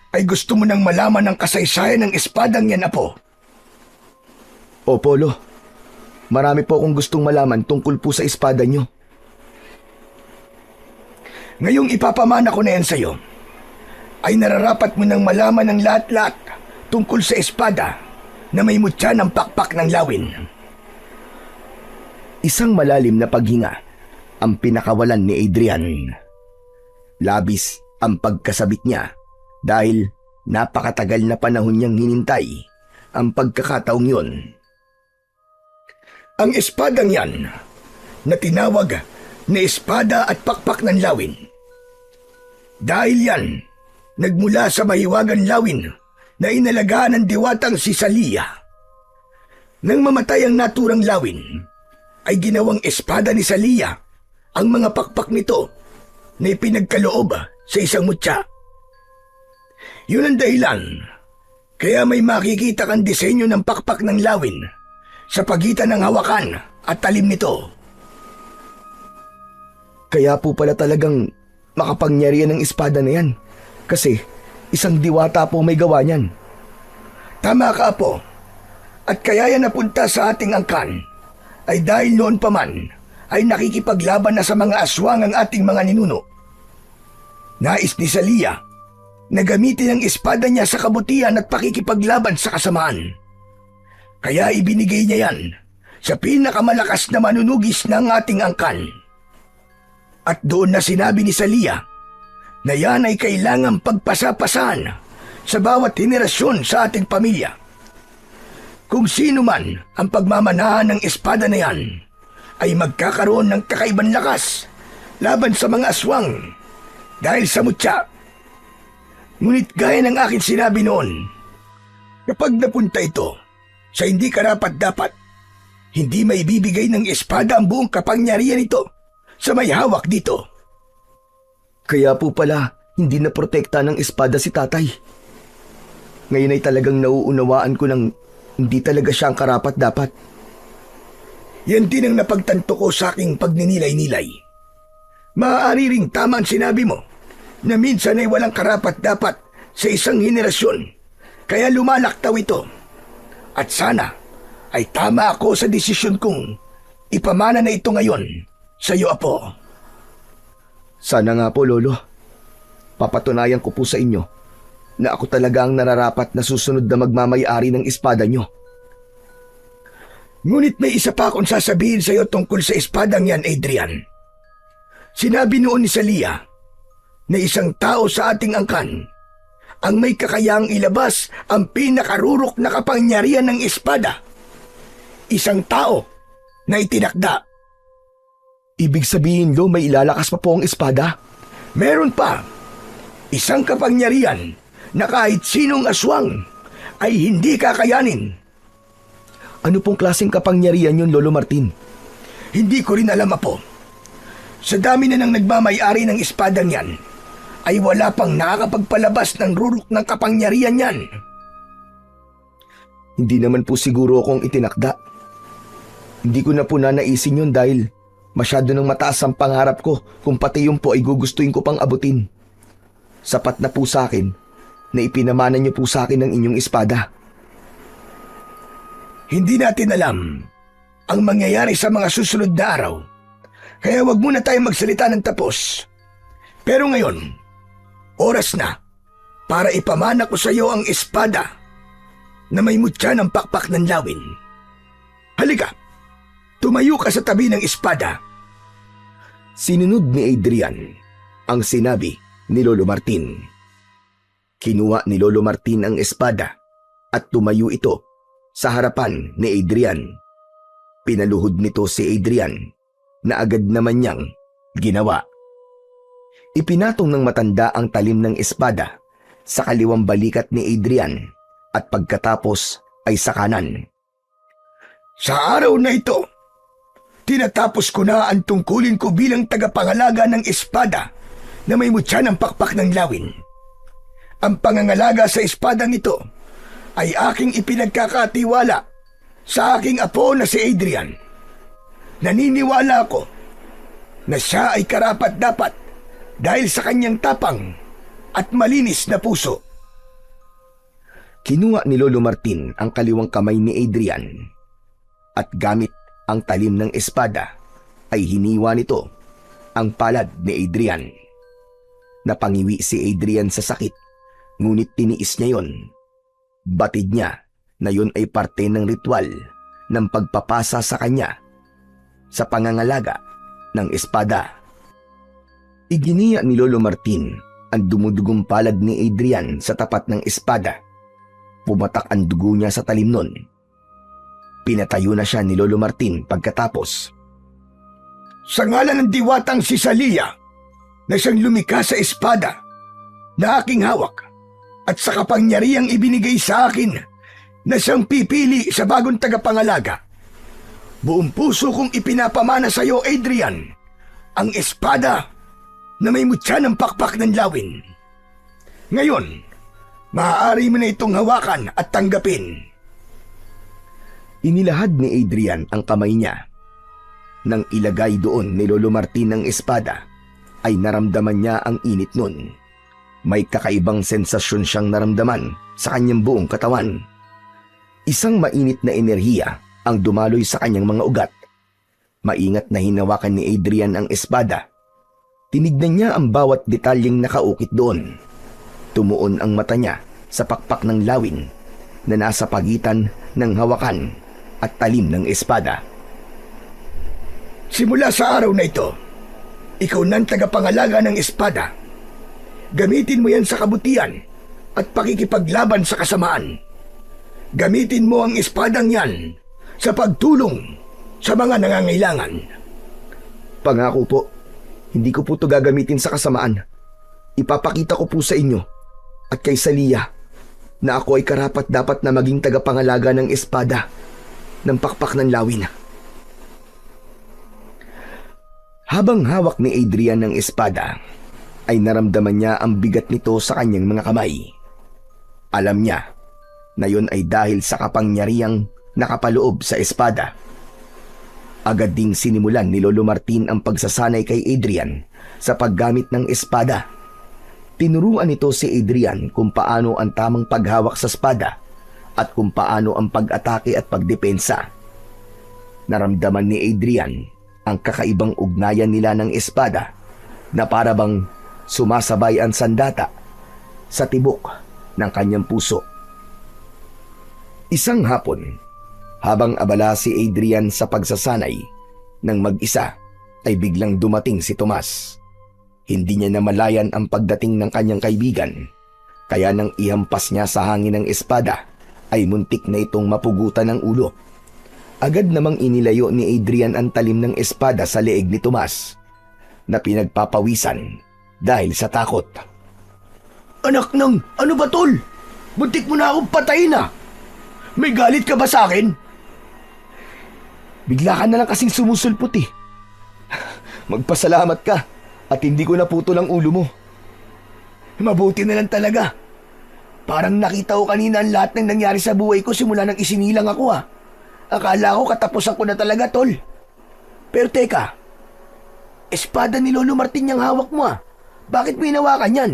ay gusto mo nang malaman ang kasaysayan ng espadang yan, Apo? Opo, Lo. Marami po akong gustong malaman tungkol po sa espada nyo. Ngayong ipapamana ko na yan sa'yo, ay nararapat mo nang malaman ang lahat-lahat tungkol sa espada na may mutya ng pakpak ng lawin. Isang malalim na paghinga ang pinakawalan ni Adrian. Labis ang pagkasabit niya dahil napakatagal na panahon niyang hinintay ang pagkakataong yun. Ang espadang yan na tinawag na espada at pakpak ng lawin. Dahil yan, nagmula sa mahiwagang lawin na inalagaan ng diwatang si Salia. Nang mamatay ang naturang lawin, ay ginawang espada ni Salia ang mga pakpak nito na ipinagkaloob sa isang mutya. Yun ang dahilan, kaya may makikita kang disenyo ng pakpak ng lawin sa pagitan ng hawakan at talim nito. Kaya po pala talagang makapangyarihan ng espada na yan kasi isang diwata po may gawa niyan. Tama ka, Apo. At kaya yan napunta sa ating angkan ay dahil noon pa man ay nakikipaglaban na sa mga aswang ang ating mga ninuno. Nais ni Salia na gamitin ang espada niya sa kabutihan at pakikipaglaban sa kasamaan. Kaya ibinigay niya yan sa pinakamalakas na manunugis ng ating angkan. At doon na sinabi ni Salia na yan ay kailangang pagpasapasan sa bawat henerasyon sa ating pamilya. Kung sino man ang pagmamanahan ng espada na yan ay magkakaroon ng kakaibang lakas laban sa mga aswang dahil sa mutya. Ngunit gaya ng aking sinabi noon, kapag napunta ito sa hindi karapat-dapat, hindi may bibigay ng espada ang buong kapangyarihan nito sa may hawak dito. Kaya po pala, hindi na protekta ng espada si tatay. Ngayon ay talagang nauunawaan ko ng hindi talaga siya ang karapat-dapat. Yan din ang napagtanto ko sa aking pagninilay-nilay. Maaari ring tama ang sinabi mo na minsan ay walang karapat-dapat sa isang henerasyon, kaya lumalaktaw ito. At sana ay tama ako sa desisyon kong ipamana na ito ngayon sa iyo, Apo. Sana nga po, Lolo. Papatunayan ko po sa inyo na ako talaga ang nararapat na susunod na magmamay-ari ng espada nyo. Ngunit may isa pa akong sasabihin sa iyo tungkol sa espadang yan, Adrian. Sinabi noon ni Salia na isang tao sa ating angkan ang may kakayahang ilabas ang pinakarurok na kapangyarihan ng espada. Isang tao na itinakda. Ibig sabihin, Lo, may ilalakas pa po ang espada? Meron pa. Isang kapangyarihan na kahit sinong aswang ay hindi kakayanin. Ano pong klaseng kapangyarihan yun, Lolo Martin? Hindi ko rin alam, Apo. Sa dami na ng nagmamay-ari ng espadang yan, ay wala pang nakakapagpalabas ng rurok ng kapangyarihan yan. Hindi naman po siguro akong itinakda. Hindi ko na po nanaisin yun dahil masyado nang mataas ang pangarap ko kung pati yun po ay gugustuhin ko pang abutin. Sapat na po sa akin na ipinamana niyo po sa akin ang inyong espada. Hindi natin alam ang mangyayari sa mga susunod na araw, kaya wag muna tayong magsalita ng tapos. Pero ngayon, oras na para ipamana ko sa iyo ang espada na may mutya ng pakpak ng lawin. Halika, tumayo ka sa tabi ng espada. Sinunod ni Adrian ang sinabi ni Lolo Martin. Kinuha ni Lolo Martin ang espada at tumayo ito sa harapan ni Adrian. Pinaluhod nito si Adrian na agad naman niyang ginawa. Ipinatong ng matanda ang talim ng espada sa kaliwang balikat ni Adrian at pagkatapos ay sa kanan. Sa araw na ito, tinatapos ko na ang tungkulin ko bilang tagapangalaga ng espada na may mutya ng pakpak ng lawin. Ang pangangalaga sa espadang ito ay aking ipinagkakatiwala sa aking apo na si Adrian. Naniniwala ako na siya ay karapat-dapat dahil sa kanyang tapang at malinis na puso. Kinuha ni Lolo Martin ang kaliwang kamay ni Adrian at gamit ang talim ng espada ay hiniwa nito ang palad ni Adrian. Napangiwi si Adrian sa sakit, ngunit tiniis niya yon. Batid niya na yon ay parte ng ritual ng pagpapasa sa kanya sa pangangalaga ng espada. Iginiya ni Lolo Martin ang dumudugong palad ni Adrian sa tapat ng espada. Pumatak ang dugo niya sa talim nun. Pinatayo na siya ni Lolo Martin pagkatapos. Sa ngalan ng diwatang si Salia na siyang lumikha sa espada na aking hawak at sa kapangyarihang ibinigay sa akin na siyang pipili sa bagong tagapangalaga, buong puso kong ipinapamana sa iyo, Adrian, ang espada na may mutya ng pakpak ng lawin. Ngayon, maaari mo na itong hawakan at tanggapin. Inilahad ni Adrian ang kamay niya. Nang ilagay doon ni Lolo Martin ang espada, ay naramdaman niya ang init nun. May kakaibang sensasyon siyang naramdaman sa kanyang buong katawan. Isang mainit na enerhiya ang dumaloy sa kanyang mga ugat Maingat na hinawakan ni Adrian ang espada. Tinignan niya ang bawat detalyeng nakaukit doon. Tumuon ang mata niya sa pakpak ng lawin na nasa pagitan ng hawakan at talim ng espada. Simula sa araw na ito, ikaw nang tagapangalaga ng espada. Gamitin mo yan sa kabutihan at pakikipaglaban sa kasamaan. Gamitin mo ang espadang yan sa pagtulong sa mga nangangailangan. Pangako po, hindi ko po ito gagamitin sa kasamaan. Ipapakita ko po sa inyo at kay Salia na ako ay karapat-dapat na maging tagapangalaga ng espada ng pakpak ng lawin. Habang hawak ni Adrian ng espada, ay naramdaman niya ang bigat nito sa kanyang mga kamay. Alam niya na yun ay dahil sa kapangyarihang nakapaloob sa espada. Agad ding sinimulan ni Lolo Martin ang pagsasanay kay Adrian sa paggamit ng espada. Tinuruan nito si Adrian kung paano ang tamang paghawak sa espada at kung paano ang pag-atake at pagdepensa. Naramdaman ni Adrian ang kakaibang ugnayan nila ng espada na para bang sumasabay ang sandata sa tibok ng kanyang puso. Isang hapon, habang abala si Adrian sa pagsasanay ng mag-isa, ay biglang dumating si Tomas. Hindi niya namalayan ang pagdating ng kanyang kaibigan, kaya nang ihampas niya sa hangin ng espada, ay muntik na itong mapugutan ng ulo. Agad namang inilayo ni Adrian ang talim ng espada sa leeg ni Tomas, na pinagpapawisan dahil sa takot. Anak ng, ano ba tol? Buntik mo na akong patayin ah! May galit ka ba sa akin? Bigla ka na lang kasing sumusulpot eh. Magpasalamat ka at hindi ko naputol ang ulo mo. Mabuti na lang talaga. Parang nakita ko kanina ang lahat ng nangyari sa buhay ko simula nang isinilang ako ah. Akala ko katapusan ko na talaga, tol. Pero teka, espada ni Lolo Martin yung hawak mo ah. Bakit mo hinawakan yan?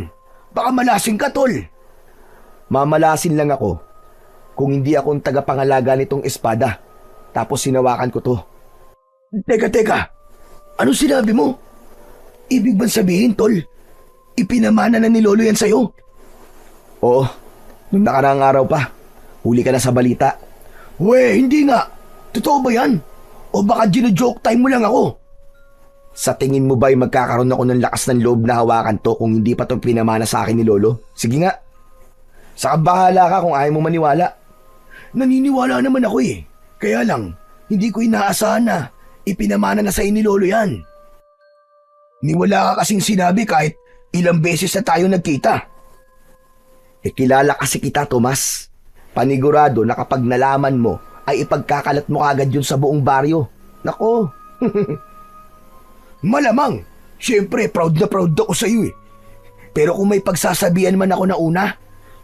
Baka malasing ka, tol. Mamalasin lang ako kung hindi akong tagapangalaga nitong espada. Tapos sinawakan ko to. Teka. Ano sinabi mo? Ibig bang sabihin, tol? Ipinamana na ni Lolo yan sa'yo? Oo, nung nakaraang araw pa. Huli ka na sa balita. We, hindi nga. Totoo ba yan? O baka gino-joke time mo lang ako? Sa tingin mo ba'y magkakaroon ako ng lakas ng loob na hawakan to kung hindi pa to pinamana sa akin ni Lolo? Sige nga. Saka bahala ka kung ayaw mo maniwala. Naniniwala naman ako eh. Kaya lang, hindi ko inaasahan na ipinamana na sa'yo ni Lolo yan. Niwala ka kasing sinabi kahit ilang beses na tayo nagkita. Kilala kasi kita, Tomas. Panigurado na kapag nalaman mo, ay ipagkakalat mo agad yun sa buong baryo. Nako. Malamang. Siyempre, proud na proud ako sa iyo eh. Pero kung may pagsasabihan man ako na una,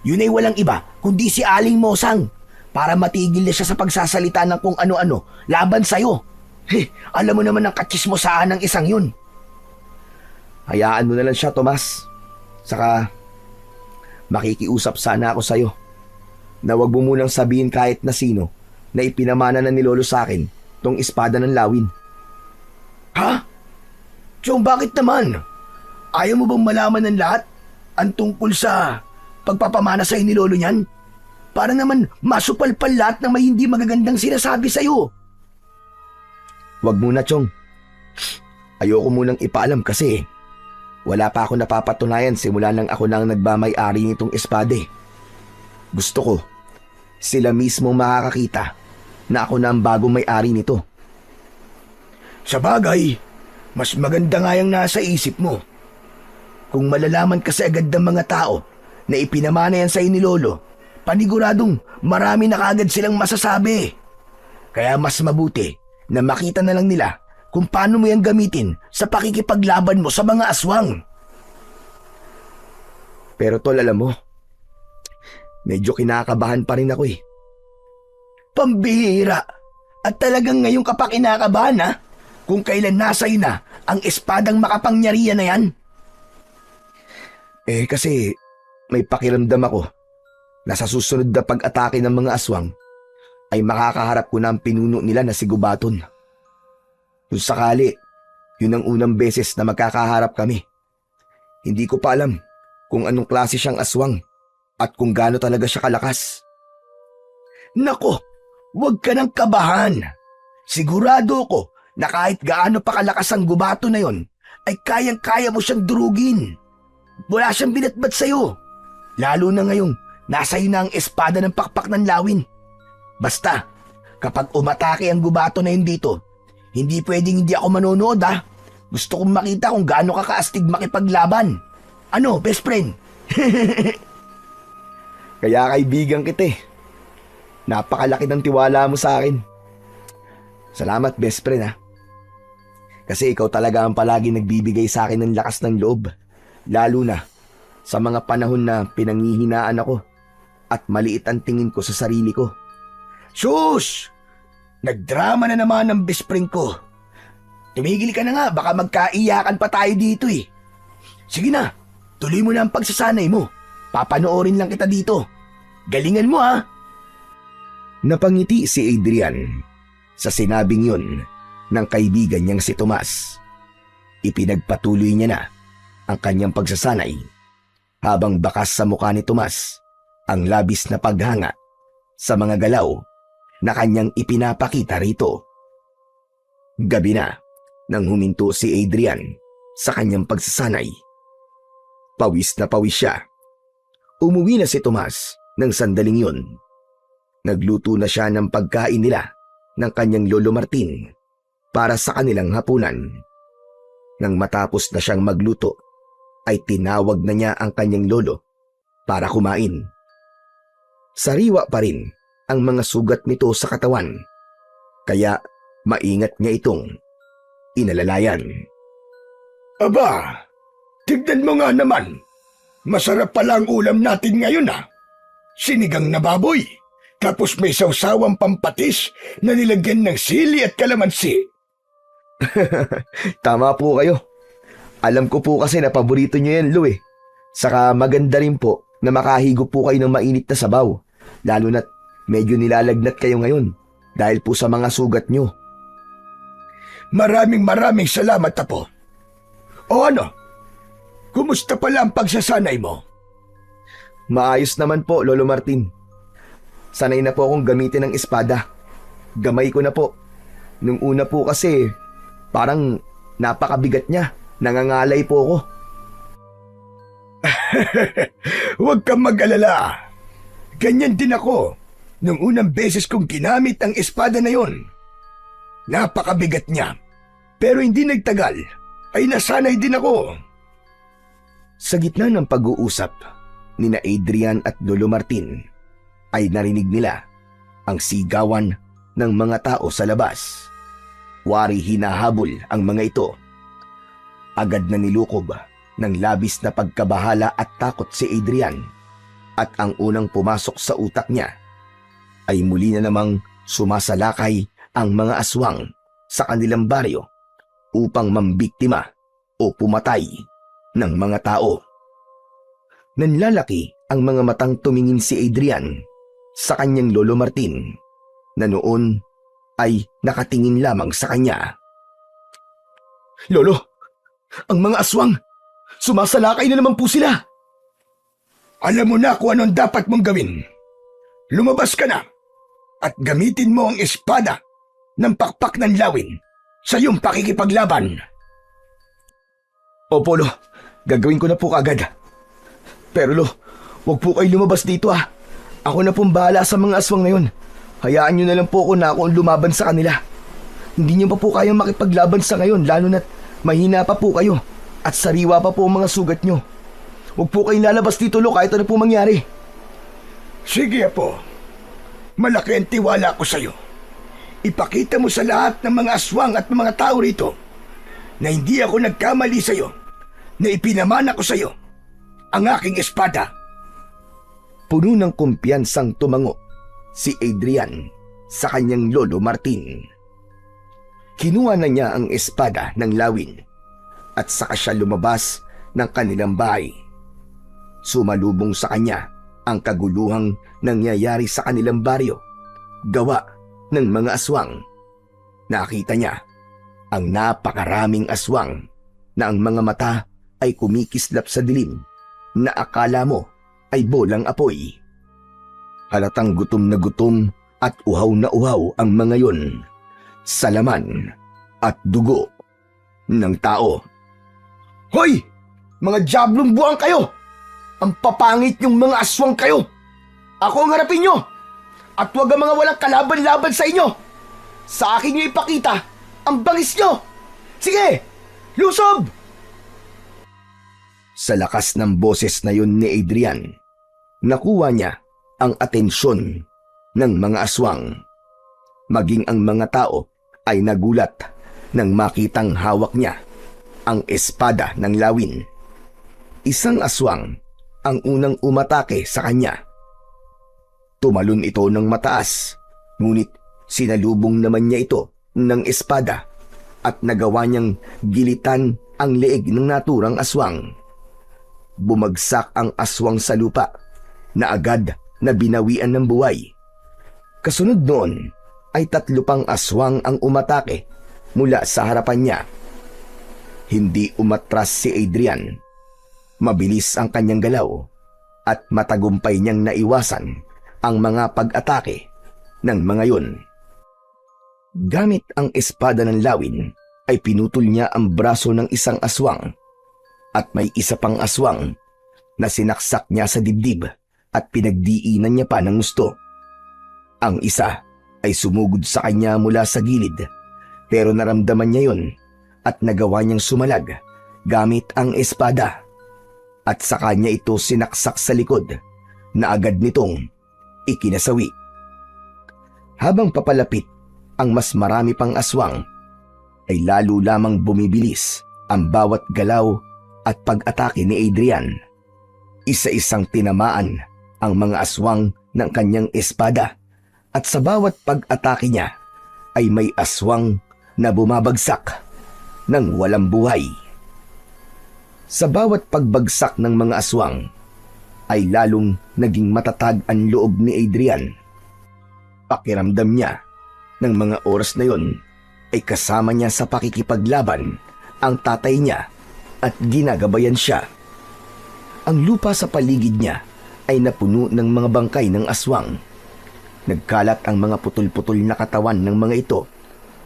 yun ay walang iba kundi si Aling Mosang para matigil na siya sa pagsasalita ng kung ano-ano laban sa'yo. Alam mo naman ang katsismosaan ng isang yun. Hayaan mo na lang siya, Tomas. Saka, makikiusap sana ako sa'yo na wag mo munang sabihin kahit na sino na ipinamana na ni Lolo sa akin tong espada ng lawin. Ha? Chong, bakit naman? Ayaw mo bang malaman ng lahat ang tungkol sa pagpapamana sa'yo ni Lolo niyan? Para naman masupalpal lahat ng may hindi magagandang sinasabi sa'yo. Wag muna, Chong. Ayoko munang ipaalam kasi wala pa ako napapatunayan simula nang ako nang nagmamay-ari nitong espade. Gusto ko, sila mismo makakakita na ako na ang bagong may-ari nito. Sa bagay, mas maganda nga yung nasa isip mo. Kung malalaman kasi agad ng mga tao na ipinamana yan sa'yo ni Lolo, paniguradong marami na kaagad silang masasabi. Kaya mas mabuti na makita na lang nila kung paano mo yan gamitin sa pakikipaglaban mo sa mga aswang. Pero tol, alam mo, medyo kinakabahan pa rin ako eh. Pambihira! At talagang ngayon ka pa kinakabahan ha? Kung kailan nasa'yo na ang espadang makapangyarihan na yan? Kasi may pakiramdam ako na sa susunod na pag-atake ng mga aswang ay makakaharap ko na ang pinuno nila na si Gubaton. Kung sakali, yun ang unang beses na magkakaharap kami. Hindi ko pa alam kung anong klase siyang aswang at kung gaano talaga siya kalakas. Nako, huwag ka nang kabahan. Sigurado ko na kahit gaano pa kalakas ang gubato na yon, ay kayang-kaya mo siyang durugin. Wala siyang binatbat sa'yo. Lalo na ngayong nasa iyo na ang espada ng pakpak ng lawin. Basta, kapag umatake ang gubato na yun dito, hindi pwedeng hindi ako manonood ha. Gusto kong makita kung gaano ka kaastig makipaglaban. Ano, best friend? Kaya kaibigan kita eh. Napakalaki ng tiwala mo sa akin. Salamat best friend ha. Kasi ikaw talaga ang palagi nagbibigay sa akin ng lakas ng loob. Lalo na sa mga panahon na pinanghihinaan ako at maliit ang tingin ko sa sarili ko. Sus! Nagdrama na naman ang best friend ko. Tumigil ka na nga, baka magkaiyakan pa tayo dito eh. Sige na, tuloy mo na ang pagsasanay mo. Papanoorin lang kita dito. Galingan mo ha. Napangiti si Adrian sa sinabing yun ng kaibigan niyang si Tomas. Ipinagpatuloy niya na ang kanyang pagsasanay habang bakas sa mukha ni Tomas ang labis na paghanga sa mga galaw na kanyang ipinapakita rito. Gabi na nang huminto si Adrian sa kanyang pagsasanay. Pawis na pawis siya. Umuwi na si Tomas ng sandaling yun. Nagluto na siya ng pagkain nila ng kanyang Lolo Martin para sa kanilang hapunan. Nang matapos na siyang magluto, ay tinawag na niya ang kanyang lolo para kumain. Sariwa pa rin ang mga sugat nito sa katawan, kaya maingat niya itong inalalayan. Aba, tignan mo nga naman. Masarap pala ang ulam natin ngayon ha. Sinigang na baboy, tapos may sawsawang pampatis na nilagyan ng sili at kalamansi. Tama po kayo. Alam ko po kasi na paborito niyo yan, Lo eh. Saka maganda rin po na makahigop po kayo ng mainit na sabaw, lalo na't medyo nilalagnat kayo ngayon dahil po sa mga sugat niyo. Maraming salamat Apo. O ano? Kumusta pala ang pagsasanay mo? Maayos naman po, Lolo Martin. Sanay na po akong gamitin ng espada. Gamay ko na po. Nung una po kasi, parang napakabigat niya. Nangangalay po ako. Huwag kang mag-alala. Ganyan din ako nung unang beses kong ginamit ang espada na yon. Napakabigat niya. Pero hindi nagtagal, ay nasanay din ako. Sa gitna ng pag-uusap nina Adrian at Lolo Martin, ay narinig nila ang sigawan ng mga tao sa labas. Wari hinahabol ang mga ito. Agad na nilukob ng labis na pagkabahala at takot si Adrian, at ang unang pumasok sa utak niya ay muli na namang sumasalakay ang mga aswang sa kanilang baryo upang mambiktima o pumatay ng mga tao. Nanlalaki ang mga matang tumingin si Adrian sa kanyang Lolo Martin na noon ay nakatingin lamang sa kanya. Lolo! Ang mga aswang! Sumasalakay na naman po sila! Alam mo na kung anong dapat mong gawin. Lumabas ka na at gamitin mo ang espada ng pakpak ng lawin sa iyong pakikipaglaban. Opo, Lo. Gagawin ko na po kagad. Pero Lo, huwag po kayo lumabas dito ha. Ako na pong bahala sa mga aswang na yun. Hayaan nyo na lang po ako na ako ang lumaban sa kanila. Hindi nyo pa po kayang makipaglaban sa ngayon, lalo na't mahina pa po kayo at sariwa pa po ang mga sugat nyo. Huwag po kayong lalabas dito, Lo, kahit ano po mangyari. Sige, Apo. Malaki ang tiwala ko sa iyo. Ipakita mo sa lahat ng mga aswang at mga tao rito na hindi ako nagkamali sa iyo, na ipinamana ko sa iyo ang aking espada. Puno ng kumpiyansang tumango si Adrian sa kanyang Lolo Martin. Kinuha na niya ang espada ng lawin at saka siya lumabas ng kanilang bahay. Sumalubong sa kanya ang kaguluhang nangyayari sa kanilang baryo, gawa ng mga aswang. Nakita niya ang napakaraming aswang na ang mga mata ay kumikislap sa dilim na akala mo ay bolang apoy. Halatang gutom na gutom at uhaw na uhaw ang mga yon sa laman at dugo ng tao. Hoy! Mga diablong buwang kayo! Ang papangit yung mga aswang kayo! Ako ang harapin nyo! At huwag ang mga walang kalaban-laban sa inyo! Sa akin nyo ipakita ang bangis nyo! Sige! Lusob! Sa lakas ng boses na yon ni Adrian, nakuha niya ang atensyon ng mga aswang. Maging ang mga tao ay nagulat nang makitang hawak niya ang espada ng lawin. Isang aswang ang unang umatake sa kanya. Tumalon ito ng mataas, ngunit sinalubong naman niya ito ng espada at nagawa niyang gilitan ang leeg ng naturang aswang. Bumagsak ang aswang sa lupa na agad na binawian ng buhay. Kasunod noon ay 3 pang aswang ang umatake mula sa harapan niya. Hindi umatras si Adrian. Mabilis ang kanyang galaw at matagumpay niyang naiwasan ang mga pag-atake ng mga yun. Gamit ang espada ng lawin ay pinutol niya ang braso ng isang aswang at may isa pang aswang na sinaksak niya sa dibdib at pinagdiinan niya pa ng gusto. Ang isa ay sumugod sa kanya mula sa gilid pero naramdaman niya yon at nagawa niyang sumalag gamit ang espada at sa kanya ito sinaksak sa likod na agad nitong ikinasawi. Habang papalapit ang mas marami pang aswang ay lalo lamang bumibilis ang bawat galaw at pag-atake ni Adrian. Isa-isang tinamaan ang mga aswang ng kanyang espada at sa bawat pag-atake niya ay may aswang na bumabagsak ng walang buhay. Sa bawat pagbagsak ng mga aswang ay lalong naging matatag ang loob ni Adrian. Pakiramdam niya ng mga oras na yon ay kasama niya sa pakikipaglaban ang tatay niya at ginagabayan siya. Ang lupa sa paligid niya ay napuno ng mga bangkay ng aswang. Nagkalat ang mga putol-putol na katawan ng mga ito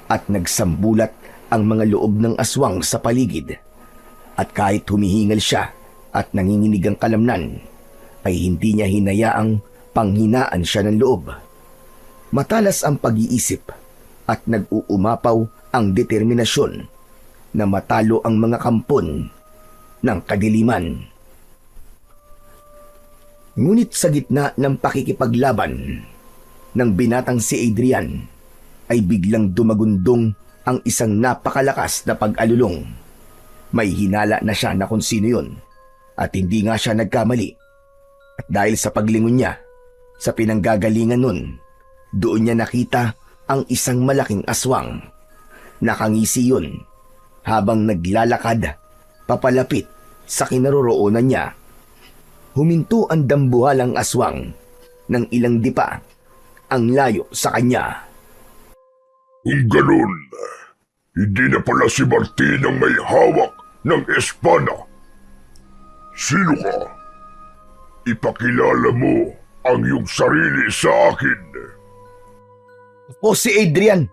at nagsambulat ang mga loob ng aswang sa paligid. At kahit humihingal siya at nanginginig ang kalamnan, ay hindi niya hinayaang panghinaan siya ng loob. Matalas ang pag-iisip at nag-uumapaw ang determinasyon na matalo ang mga kampon ng kadiliman. Ngunit sa gitna ng pakikipaglaban ng binatang si Adrian, ay biglang dumagundong ang isang napakalakas na pag-alulong. May hinala na siya na kung sino yun at hindi nga siya nagkamali. At dahil sa paglingon niya sa pinanggagalingan nun, doon niya nakita ang isang malaking aswang. Nakangisi yun habang naglalakad papalapit sa kinaroroonan niya. Huminto ang dambuhalang aswang ng ilang dipa ang layo sa kanya. Kung ganun, hindi na pala si Martin ang may hawak ng espada. Sino ka? Ipakilala mo ang iyong sarili sa akin. Ako si Adrian.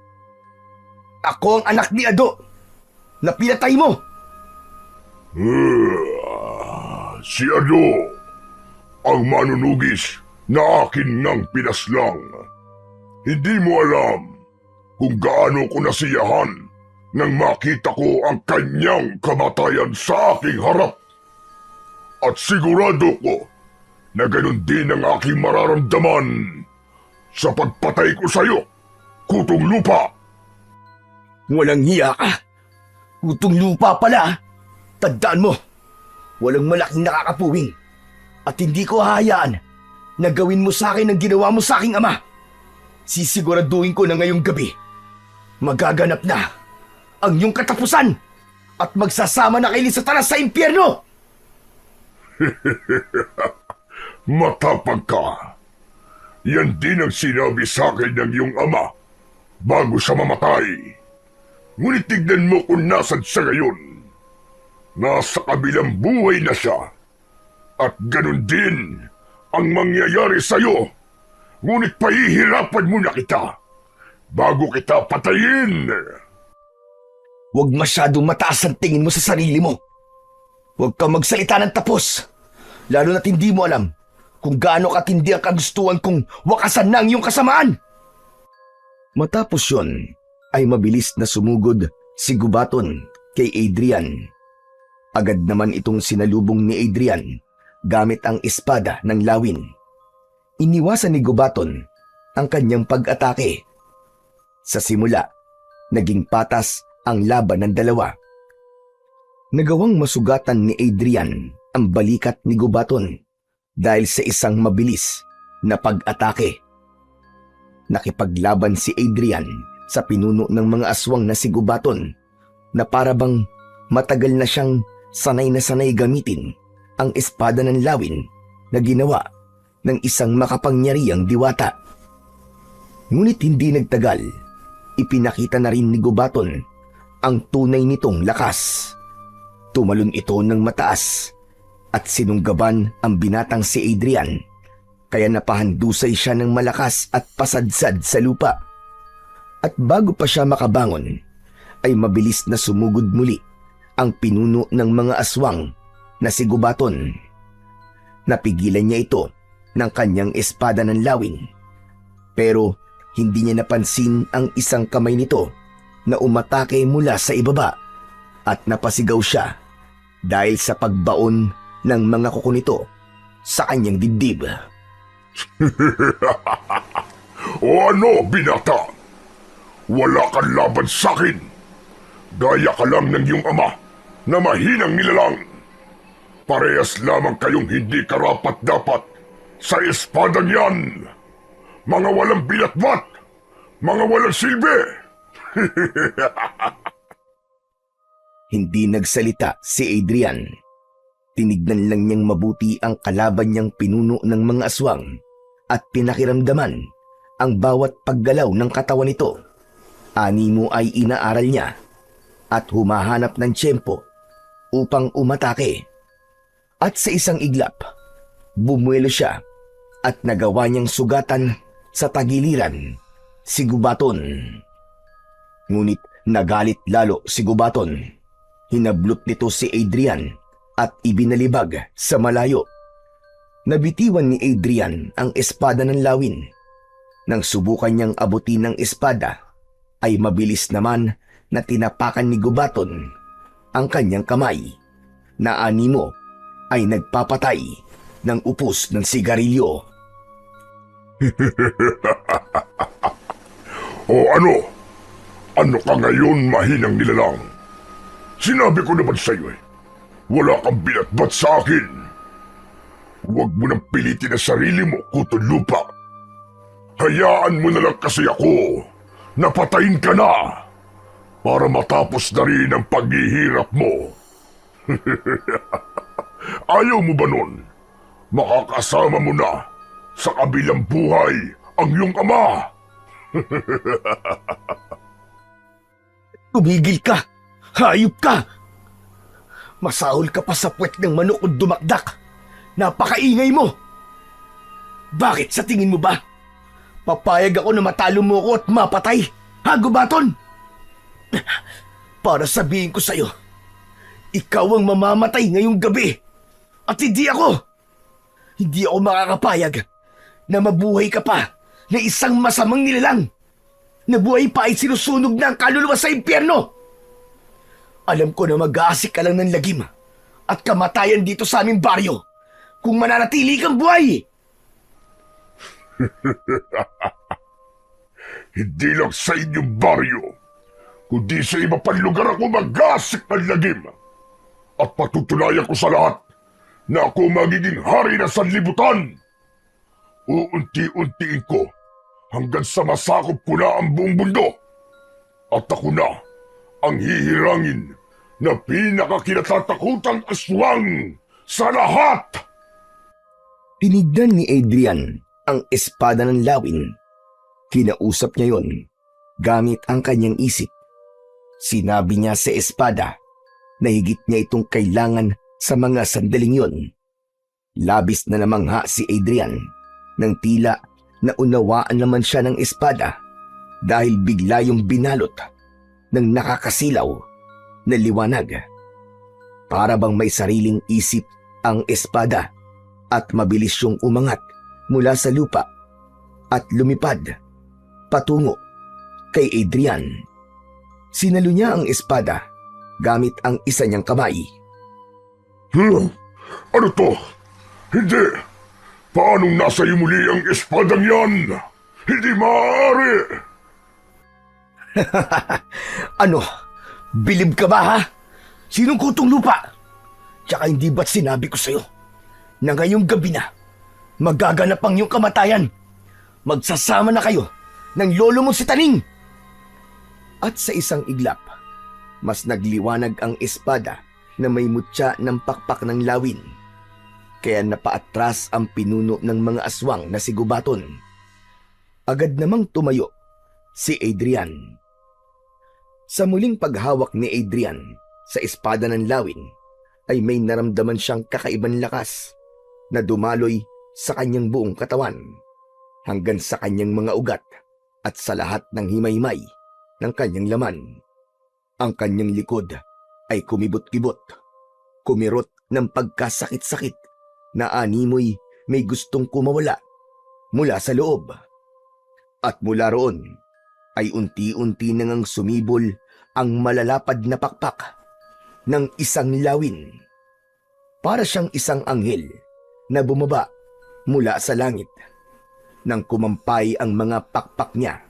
Ako ang anak ni Ado na pinatay mo. Si Ado, ang manunugis na akin nang pinaslang. Hindi mo alam kung gaano ko nasiyahan nang makita ko ang kanyang kamatayan sa aking harap. At sigurado ko na ganun din ang aking mararamdaman sa pagpatay ko sa iyo, Kutong Lupa. Walang hiya ka. Kutong Lupa pala. Tandaan mo, walang malaking nakakapuwing. At hindi ko hahayaan na gawin mo sa akin ang ginawa mo sa aking ama. Sisiguraduhin ko na ngayong gabi, magaganap na ang iyong katapusan at magsasama na kayo ni Satanas sa impyerno! Matapag ka. Yan din ang sinabi sa akin ng iyong ama bago siya mamatay. Ngunit tignan mo kung nasan siya ngayon. Nasa kabilang buhay na siya. At ganun din ang mangyayari sa'yo. Ngunit pahihirapan mo na kita bago kita patayin. Huwag masyadong mataas ang tingin mo sa sarili mo. Huwag kang magsalita ng tapos. Lalo na't hindi mo alam kung gaano katindi ang kagustuhan kong wakasan na ang iyong kasamaan. Matapos yon, ay mabilis na sumugod si Gubaton kay Adrian. Agad naman itong sinalubong ni Adrian gamit ang espada ng lawin. Iniwasan ni Gubaton ang kanyang pag-atake. Sa simula, naging patas ang laban ng dalawa. Nagawang masugatan ni Adrian ang balikat ni Gubaton dahil sa isang mabilis na pag-atake. Nakipaglaban si Adrian sa pinuno ng mga aswang na si Gubaton na parabang matagal na siyang sanay na sanay gamitin ang espada ng lawin na ginawa ng isang makapangyarihang diwata. Ngunit hindi nagtagal, ipinakita na rin ni Gubaton ang tunay nitong lakas. Tumalon ito ng mataas at sinunggaban ang binatang si Adrian, kaya napahandusay siya ng malakas at pasadsad sa lupa. At bago pa siya makabangon, ay mabilis na sumugod muli ang pinuno ng mga aswang na si Gubaton. Napigilan niya ito ng kanyang espada ng lawin, pero hindi niya napansin ang isang kamay nito na umatake mula sa ibaba at napasigaw siya dahil sa pagbaon ng mga kuko nito sa kanyang dibdib. O ano, binata? Wala kang laban sa'kin. Gaya ka lang ng iyong ama na mahinang nilalang. Parehas lamang kayong hindi karapat-dapat sa espadang yan. Mga walang binatbat, mga walang silbi. Hindi nagsalita si Adrian. Tinignan lang niyang mabuti ang kalaban niyang pinuno ng mga aswang at pinakiramdaman ang bawat paggalaw ng katawan nito. Animo ay inaaral niya at humahanap ng tiyempo upang umatake. At sa isang iglap, bumuelo siya at nagawa niyang sugatan sa tagiliran si Gubaton. Ngunit nagalit lalo si Gubaton. Hinablot nito si Adrian at ibinalibag sa malayo. Nabitiwan ni Adrian ang espada ng lawin. Nang subukan niyang abutin ng espada, ay mabilis naman na tinapakan ni Gubaton ang kanyang kamay na animo ay nagpapatay ng upos ng sigarilyo. O ano? Ano ka ngayon, mahinang nilalang? Sinabi ko naman sa iyo wala kang binatbat sa akin. Huwag mo nang pilitin ang sarili mo, kutol lupa. Hayaan mo na lang kasi ako. Napatayin ka na para matapos na rin ang paghihirap mo. Ayaw mo ba nun? Makakasama mo na sa kabilang buhay ang iyong ama. Tumigil ka! Hayop ka! Masahol ka pa sa puwet ng manok o dumakdak. Napakaingay mo! Bakit sa tingin mo ba? Papayag ako na matalo mo ako at mapatay? Ha, Gubaton? Para sabihin ko sa'yo, ikaw ang mamamatay ngayong gabi. At hindi ako. Hindi ako makakapayag na mabuhay ka pa na isang masamang nilalang. Nabuhay pa ay sinusunog na ang kaluluwa sa impyerno. Alam ko na mag-aasik ka lang ng lagim at kamatayan dito sa aming baryo kung mananatili kang buhay. Hindi lang sa inyong baryo, kundi sa iba pang lugar ako mag-aasik ng lagim. At patutunayan ko sa lahat na ako magiging hari ng sanlibutan. Uunti-untiin ko hanggang sa masakop ko na ang buong mundo. At ako na ang hihirangin na pinakakinatatakutang aswang sa lahat. Tinignan ni Adrian ang espada ng lawin. Kinausap niya yon gamit ang kanyang isip. Sinabi niya sa espada na higit niya itong kailangan sa mga sandaling yon. Labis na namangha si Adrian nang tila naunawaan naman siya ng espada dahil bigla yung binalot ng nakakasilaw na liwanag. Para bang may sariling isip ang espada at mabilis yung umangat mula sa lupa at lumipad patungo kay Adrian. Sinalo niya ang espada gamit ang isa niyang kamay. Ano to? Hindi! Paanong nasa iyo muli ang espadang yan? Hindi maaari! Ano? Bilib ka ba ha? Sinong kutong lupa? Tsaka hindi ba't sinabi ko sa'yo na ngayong gabi na magaganap ang iyong kamatayan? Magsasama na kayo ng lolo mo si Taning! At sa isang iglap, mas nagliwanag ang espada na may mutya ng pakpak ng lawin. Kaya napaatras ang pinuno ng mga aswang na si Gubaton. Agad namang tumayo si Adrian. Sa muling paghawak ni Adrian sa espada ng lawin, ay may naramdaman siyang kakaibang lakas na dumaloy sa kanyang buong katawan hanggang sa kanyang mga ugat at sa lahat ng himay-himay ng kanyang laman. Ang kanyang likod ay kumibot-kibot, kumirot ng pagkasakit-sakit na animoy may gustong kumawala mula sa loob. At mula roon ay unti-unti nang sumibol ang malalapad na pakpak ng isang lawin. Para siyang isang anghel na bumaba mula sa langit. Nang kumampay ang mga pakpak niya,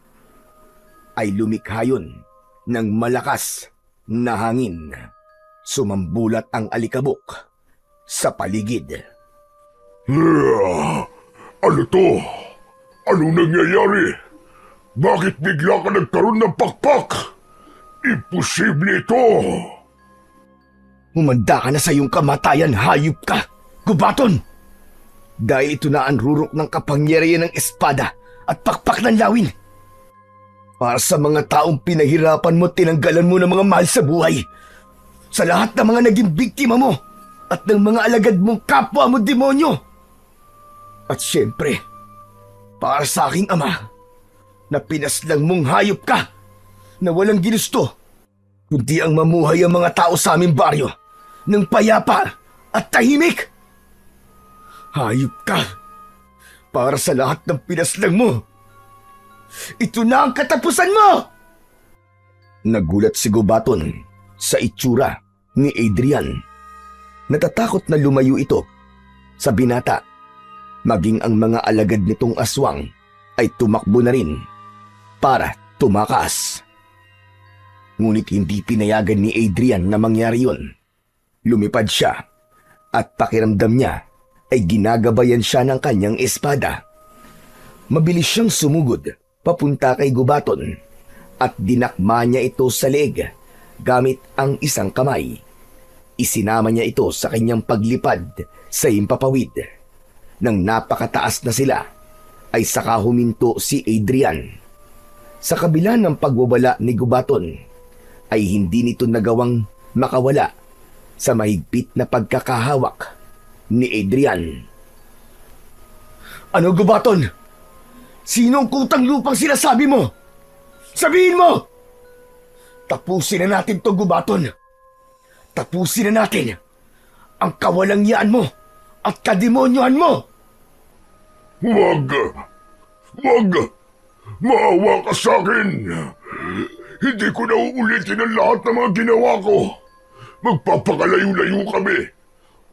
ay lumikha yun ng malakas na hangin. Sumambulat ang alikabok sa paligid. Ano to? Anong nangyayari? Bakit bigla ka nagkaroon ng pakpak? Imposible ito! Humanda ka na sa iyong kamatayan, hayop ka, Gubaton! Dahil ito na ang rurok ng kapangyarihan ng espada at pakpak ng lawin. Para sa mga taong pinahirapan mo, tinanggalan mo ng mga mahal sa buhay. Sa lahat ng mga naging biktima mo at ng mga alagad mong kapwa mo demonyo. At syempre, para sa aking ama, na pinaslang mong hayop ka na walang ginusto, kundi ang mamuhay ang mga tao sa aming baryo ng payapa at tahimik. Hayop ka para sa lahat ng pinaslang mo. Ito na ang katapusan mo! Nagulat si Gubaton sa itsura ni Adrian. Natatakot na lumayo ito sa binata. Maging ang mga alagad nitong aswang ay tumakbo na rin para tumakas. Ngunit hindi pinayagan ni Adrian na mangyari yun. Lumipad siya at pakiramdam niya ay ginagabayan siya ng kanyang espada. Mabilis siyang sumugod papunta kay Gubaton at dinakma niya ito sa leeg gamit ang isang kamay. Isinama niya ito sa kanyang paglipad sa himpapawid. Nang napakataas na sila, ay saka huminto si Adrian. Sa kabila ng pagbabala ni Gubaton, ay hindi nito nagawang makawala sa mahigpit na pagkakahawak ni Adrian. Ano, Gubaton? Sino ang kutang lupang sinasabi mo? Sabihin mo! Tapusin na natin to, Gubaton. Tapusin na natin ang kawalangyaan mo at kademonyohan mo! Wag! Maawa ka sa akin! Hindi ko na uulitin ang lahat ng mga ginawa ko. Magpapakalayo-layo kami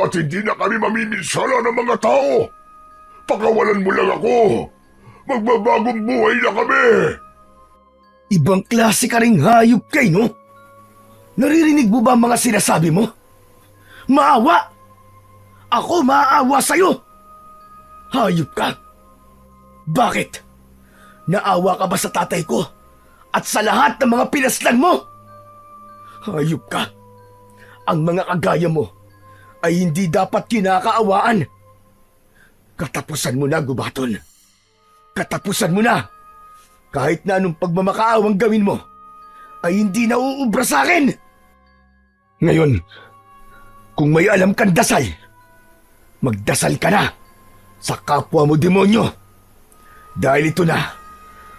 at hindi na kami mamiminsala ng mga tao. Pakawalan mo lang ako. Magbabagong buhay na kami. Ibang klase ka ring hayop kay, no? Naririnig mo ba ang mga sinasabi mo? Maawa! Ako maaawa sa'yo! Hayop ka! Bakit? Naawa ka ba sa tatay ko at sa lahat ng mga pinaslang mo? Hayop ka! Ang mga kagaya mo ay hindi dapat kinakaawaan. Katapusan mo na, Gubaton. Katapusan mo na! Kahit na anong pagmamakaawang gawin mo, ay hindi nauubra sa akin. Ngayon, kung may alam kang dasal, magdasal ka na sa kapwa mo demonyo. Dahil ito na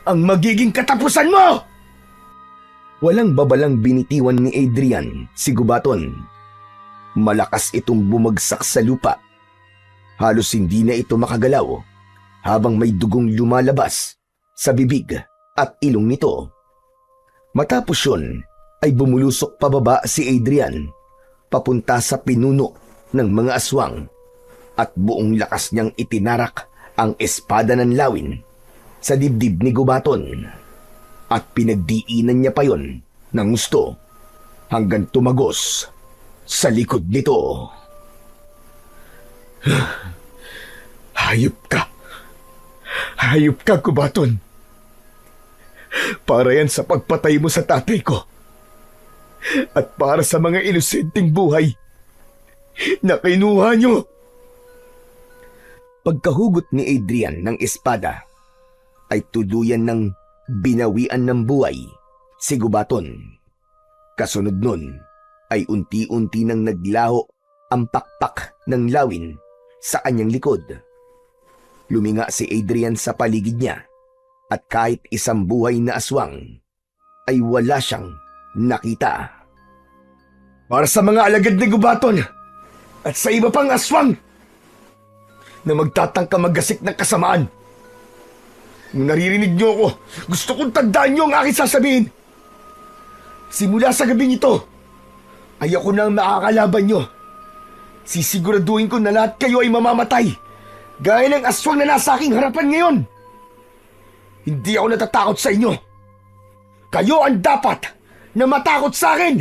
ang magiging katapusan mo! Walang babalang binitiwan ni Adrian si gubaton. Malakas itong bumagsak sa lupa. Halos hindi na ito makagalaw habang may dugong lumalabas sa bibig at ilong nito. Matapos yun ay bumulusok pababa si Adrian papunta sa pinuno ng mga aswang at buong lakas niyang itinarak ang espada ng lawin sa dibdib ni gubaton. At pinagdiinan niya pa yon ng gusto hanggang tumagos sa likod nito. Hayop ka! Hayop ka, gubaton! Para yan sa pagpatay mo sa tatay ko. At para sa mga inosenteng buhay na kinuha nyo. Pagkahugot ni Adrian ng espada, ay tuluyan ng binawian ng buhay si gubaton. Kasunod nun ay unti-unti nang naglaho ang pakpak ng lawin sa kanyang likod. Luminga si Adrian sa paligid niya at kahit isang buhay na aswang ay wala siyang nakita. Para sa mga alagad ni gubaton at sa iba pang aswang na magtatangka maggasik ng kasamaan, kung naririnig niyo ako, gusto kong tandaan niyo ang aking sasabihin. Simula sa gabing ito, ay ako na ang makakalaban niyo. Sisiguraduhin ko na lahat kayo ay mamamatay, gaya ng aswang na nasa aking harapan ngayon. Hindi ako natatakot sa inyo. Kayo ang dapat na matakot sa akin.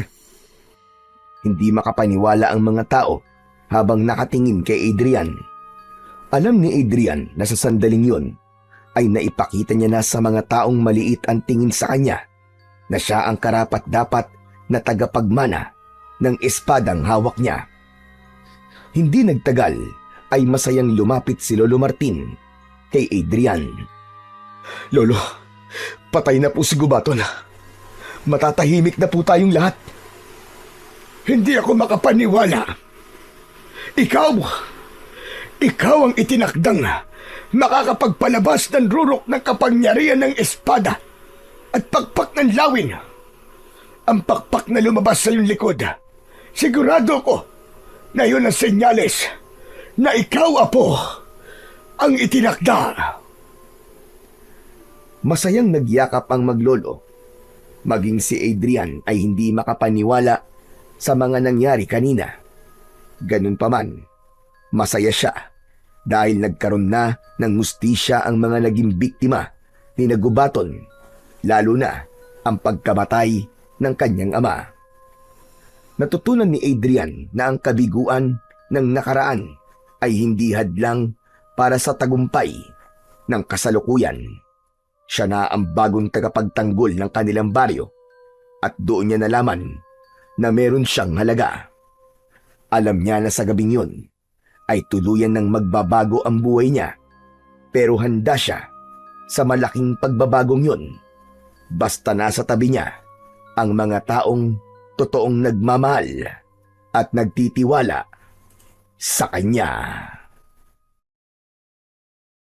Hindi makapaniwala ang mga tao habang nakatingin kay Adrian. Alam ni Adrian na sa sandaling yun, ay naipakita niya na sa mga taong maliit ang tingin sa kanya na siya ang karapat-dapat na tagapagmana ng espadang hawak niya. Hindi nagtagal ay masayang lumapit si Lolo Martin kay Adrian. Lolo, patay na po si gubaton. Matatahimik na po tayong lahat. Hindi ako makapaniwala. Ikaw ang itinakdang makakapagpalabas ng rurok ng kapangyarihan ng espada at pakpak ng lawin. Ang pakpak na lumabas sa iyong likod, sigurado ko na yun ang senyales na ikaw, Apo, ang itinakda. Masayang nagyakap ang maglolo. Maging si Adrian ay hindi makapaniwala sa mga nangyari kanina. Ganun pa man, masaya siya dahil nagkaroon na ng hustisya ang mga naging biktima ni Nagubaton, lalo na ang pagkamatay ng kanyang ama. Natutunan ni Adrian na ang kabiguan ng nakaraan ay hindi hadlang para sa tagumpay ng kasalukuyan. Siya na ang bagong tagapagtanggol ng kanilang baryo at doon niya nalaman na meron siyang halaga. Alam niya na sa gabing yun ay tuluyan ng magbabago ang buhay niya, pero handa siya sa malaking pagbabagong yun basta nasa tabi niya ang mga taong totoong nagmamahal at nagtitiwala sa kanya.